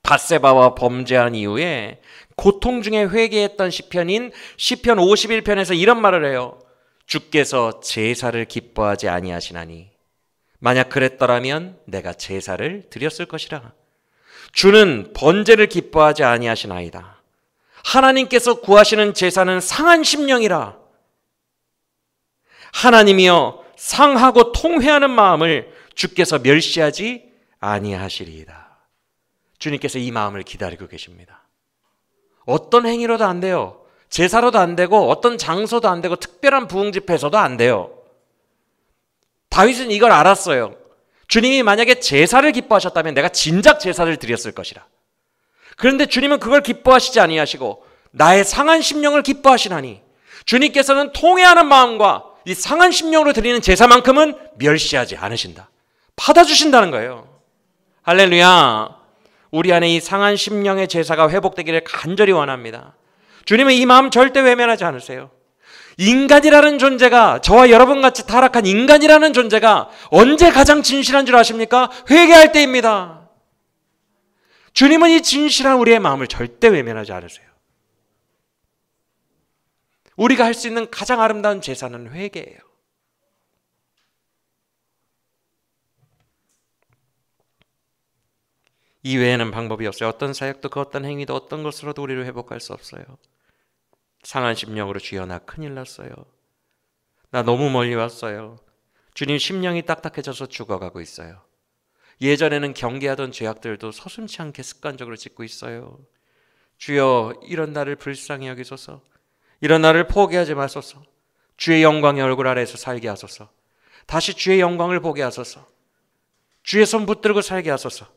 밧세바와 범죄한 이후에 고통 중에 회개했던 시편인 시편 51편에서 이런 말을 해요. 주께서 제사를 기뻐하지 아니하시나니 만약 그랬더라면 내가 제사를 드렸을 것이라. 주는 번제를 기뻐하지 아니하시나이다. 하나님께서 구하시는 제사는 상한 심령이라. 하나님이여 상하고 통회하는 마음을 주께서 멸시하지 아니하시리이다. 주님께서 이 마음을 기다리고 계십니다. 어떤 행위로도 안 돼요. 제사로도 안 되고 어떤 장소도 안 되고 특별한 부흥 집회에서도 안 돼요. 다윗은 이걸 알았어요. 주님이 만약에 제사를 기뻐하셨다면 내가 진작 제사를 드렸을 것이라. 그런데 주님은 그걸 기뻐하시지 아니하시고 나의 상한 심령을 기뻐하시나니 주님께서는 통회하는 마음과 이 상한 심령으로 드리는 제사만큼은 멸시하지 않으신다. 받아주신다는 거예요. 할렐루야. 우리 안에 이 상한 심령의 제사가 회복되기를 간절히 원합니다. 주님은 이 마음 절대 외면하지 않으세요. 인간이라는 존재가, 저와 여러분같이 타락한 인간이라는 존재가 언제 가장 진실한 줄 아십니까? 회개할 때입니다. 주님은 이 진실한 우리의 마음을 절대 외면하지 않으세요. 우리가 할 수 있는 가장 아름다운 제사는 회개예요. 이 외에는 방법이 없어요. 어떤 사역도 그 어떤 행위도 어떤 것으로도 우리를 회복할 수 없어요. 상한 심령으로 주여 나 큰일 났어요. 나 너무 멀리 왔어요. 주님 심령이 딱딱해져서 죽어가고 있어요. 예전에는 경계하던 죄악들도 서슴지 않게 습관적으로 짓고 있어요. 주여 이런 나를 불쌍히 여기소서. 이런 나를 포기하지 마소서. 주의 영광의 얼굴 아래에서 살게 하소서. 다시 주의 영광을 보게 하소서. 주의 손 붙들고 살게 하소서.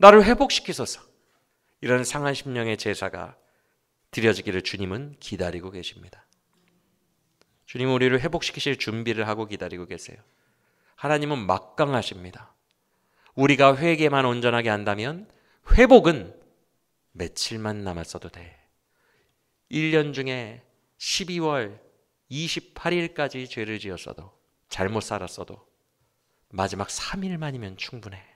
나를 회복시키소서. 이런 상한 심령의 제사가 드려지기를 주님은 기다리고 계십니다. 주님은 우리를 회복시키실 준비를 하고 기다리고 계세요. 하나님은 막강하십니다. 우리가 회개만 온전하게 한다면 회복은 며칠만 남았어도 돼. 1년 중에 12월 28일까지 죄를 지었어도, 잘못 살았어도 마지막 3일만이면 충분해.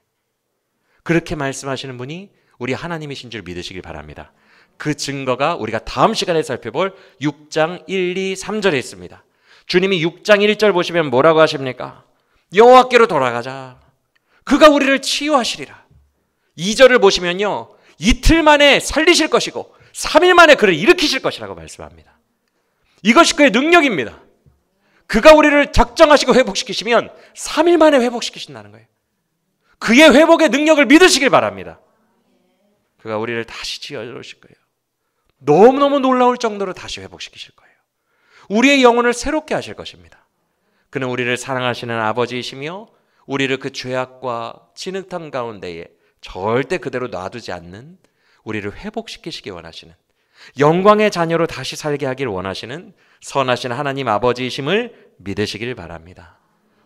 그렇게 말씀하시는 분이 우리 하나님이신 줄 믿으시길 바랍니다. 그 증거가 우리가 다음 시간에 살펴볼 6장 1, 2, 3절에 있습니다. 주님이 6장 1절 보시면 뭐라고 하십니까? 여호와께로 돌아가자. 그가 우리를 치유하시리라. 2절을 보시면요, 이틀 만에 살리실 것이고 3일 만에 그를 일으키실 것이라고 말씀합니다. 이것이 그의 능력입니다. 그가 우리를 작정하시고 회복시키시면 3일 만에 회복시키신다는 거예요. 그의 회복의 능력을 믿으시길 바랍니다. 그가 우리를 다시 지어주실 거예요. 너무너무 놀라울 정도로 다시 회복시키실 거예요. 우리의 영혼을 새롭게 하실 것입니다. 그는 우리를 사랑하시는 아버지이시며 우리를 그 죄악과 진흙탕 가운데에 절대 그대로 놔두지 않는, 우리를 회복시키시기 원하시는, 영광의 자녀로 다시 살게 하길 원하시는 선하신 하나님 아버지이심을 믿으시길 바랍니다.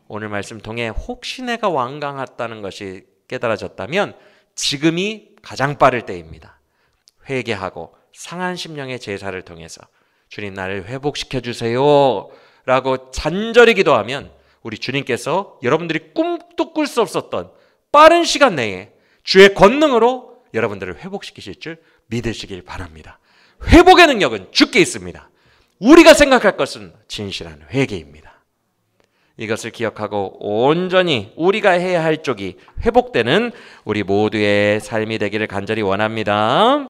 오늘 말씀 통해 혹시 내가 완강했다는 것이 깨달아졌다면 지금이 가장 빠를 때입니다. 회개하고 상한 심령의 제사를 통해서 주님 나를 회복시켜 주세요 라고 간절히 기도하면 우리 주님께서 여러분들이 꿈도 꿀 수 없었던 빠른 시간 내에 주의 권능으로 여러분들을 회복시키실 줄 믿으시길 바랍니다. 회복의 능력은 주께 있습니다. 우리가 생각할 것은 진실한 회개입니다. 이것을 기억하고 온전히 우리가 해야 할 쪽이 회복되는 우리 모두의 삶이 되기를 간절히 원합니다.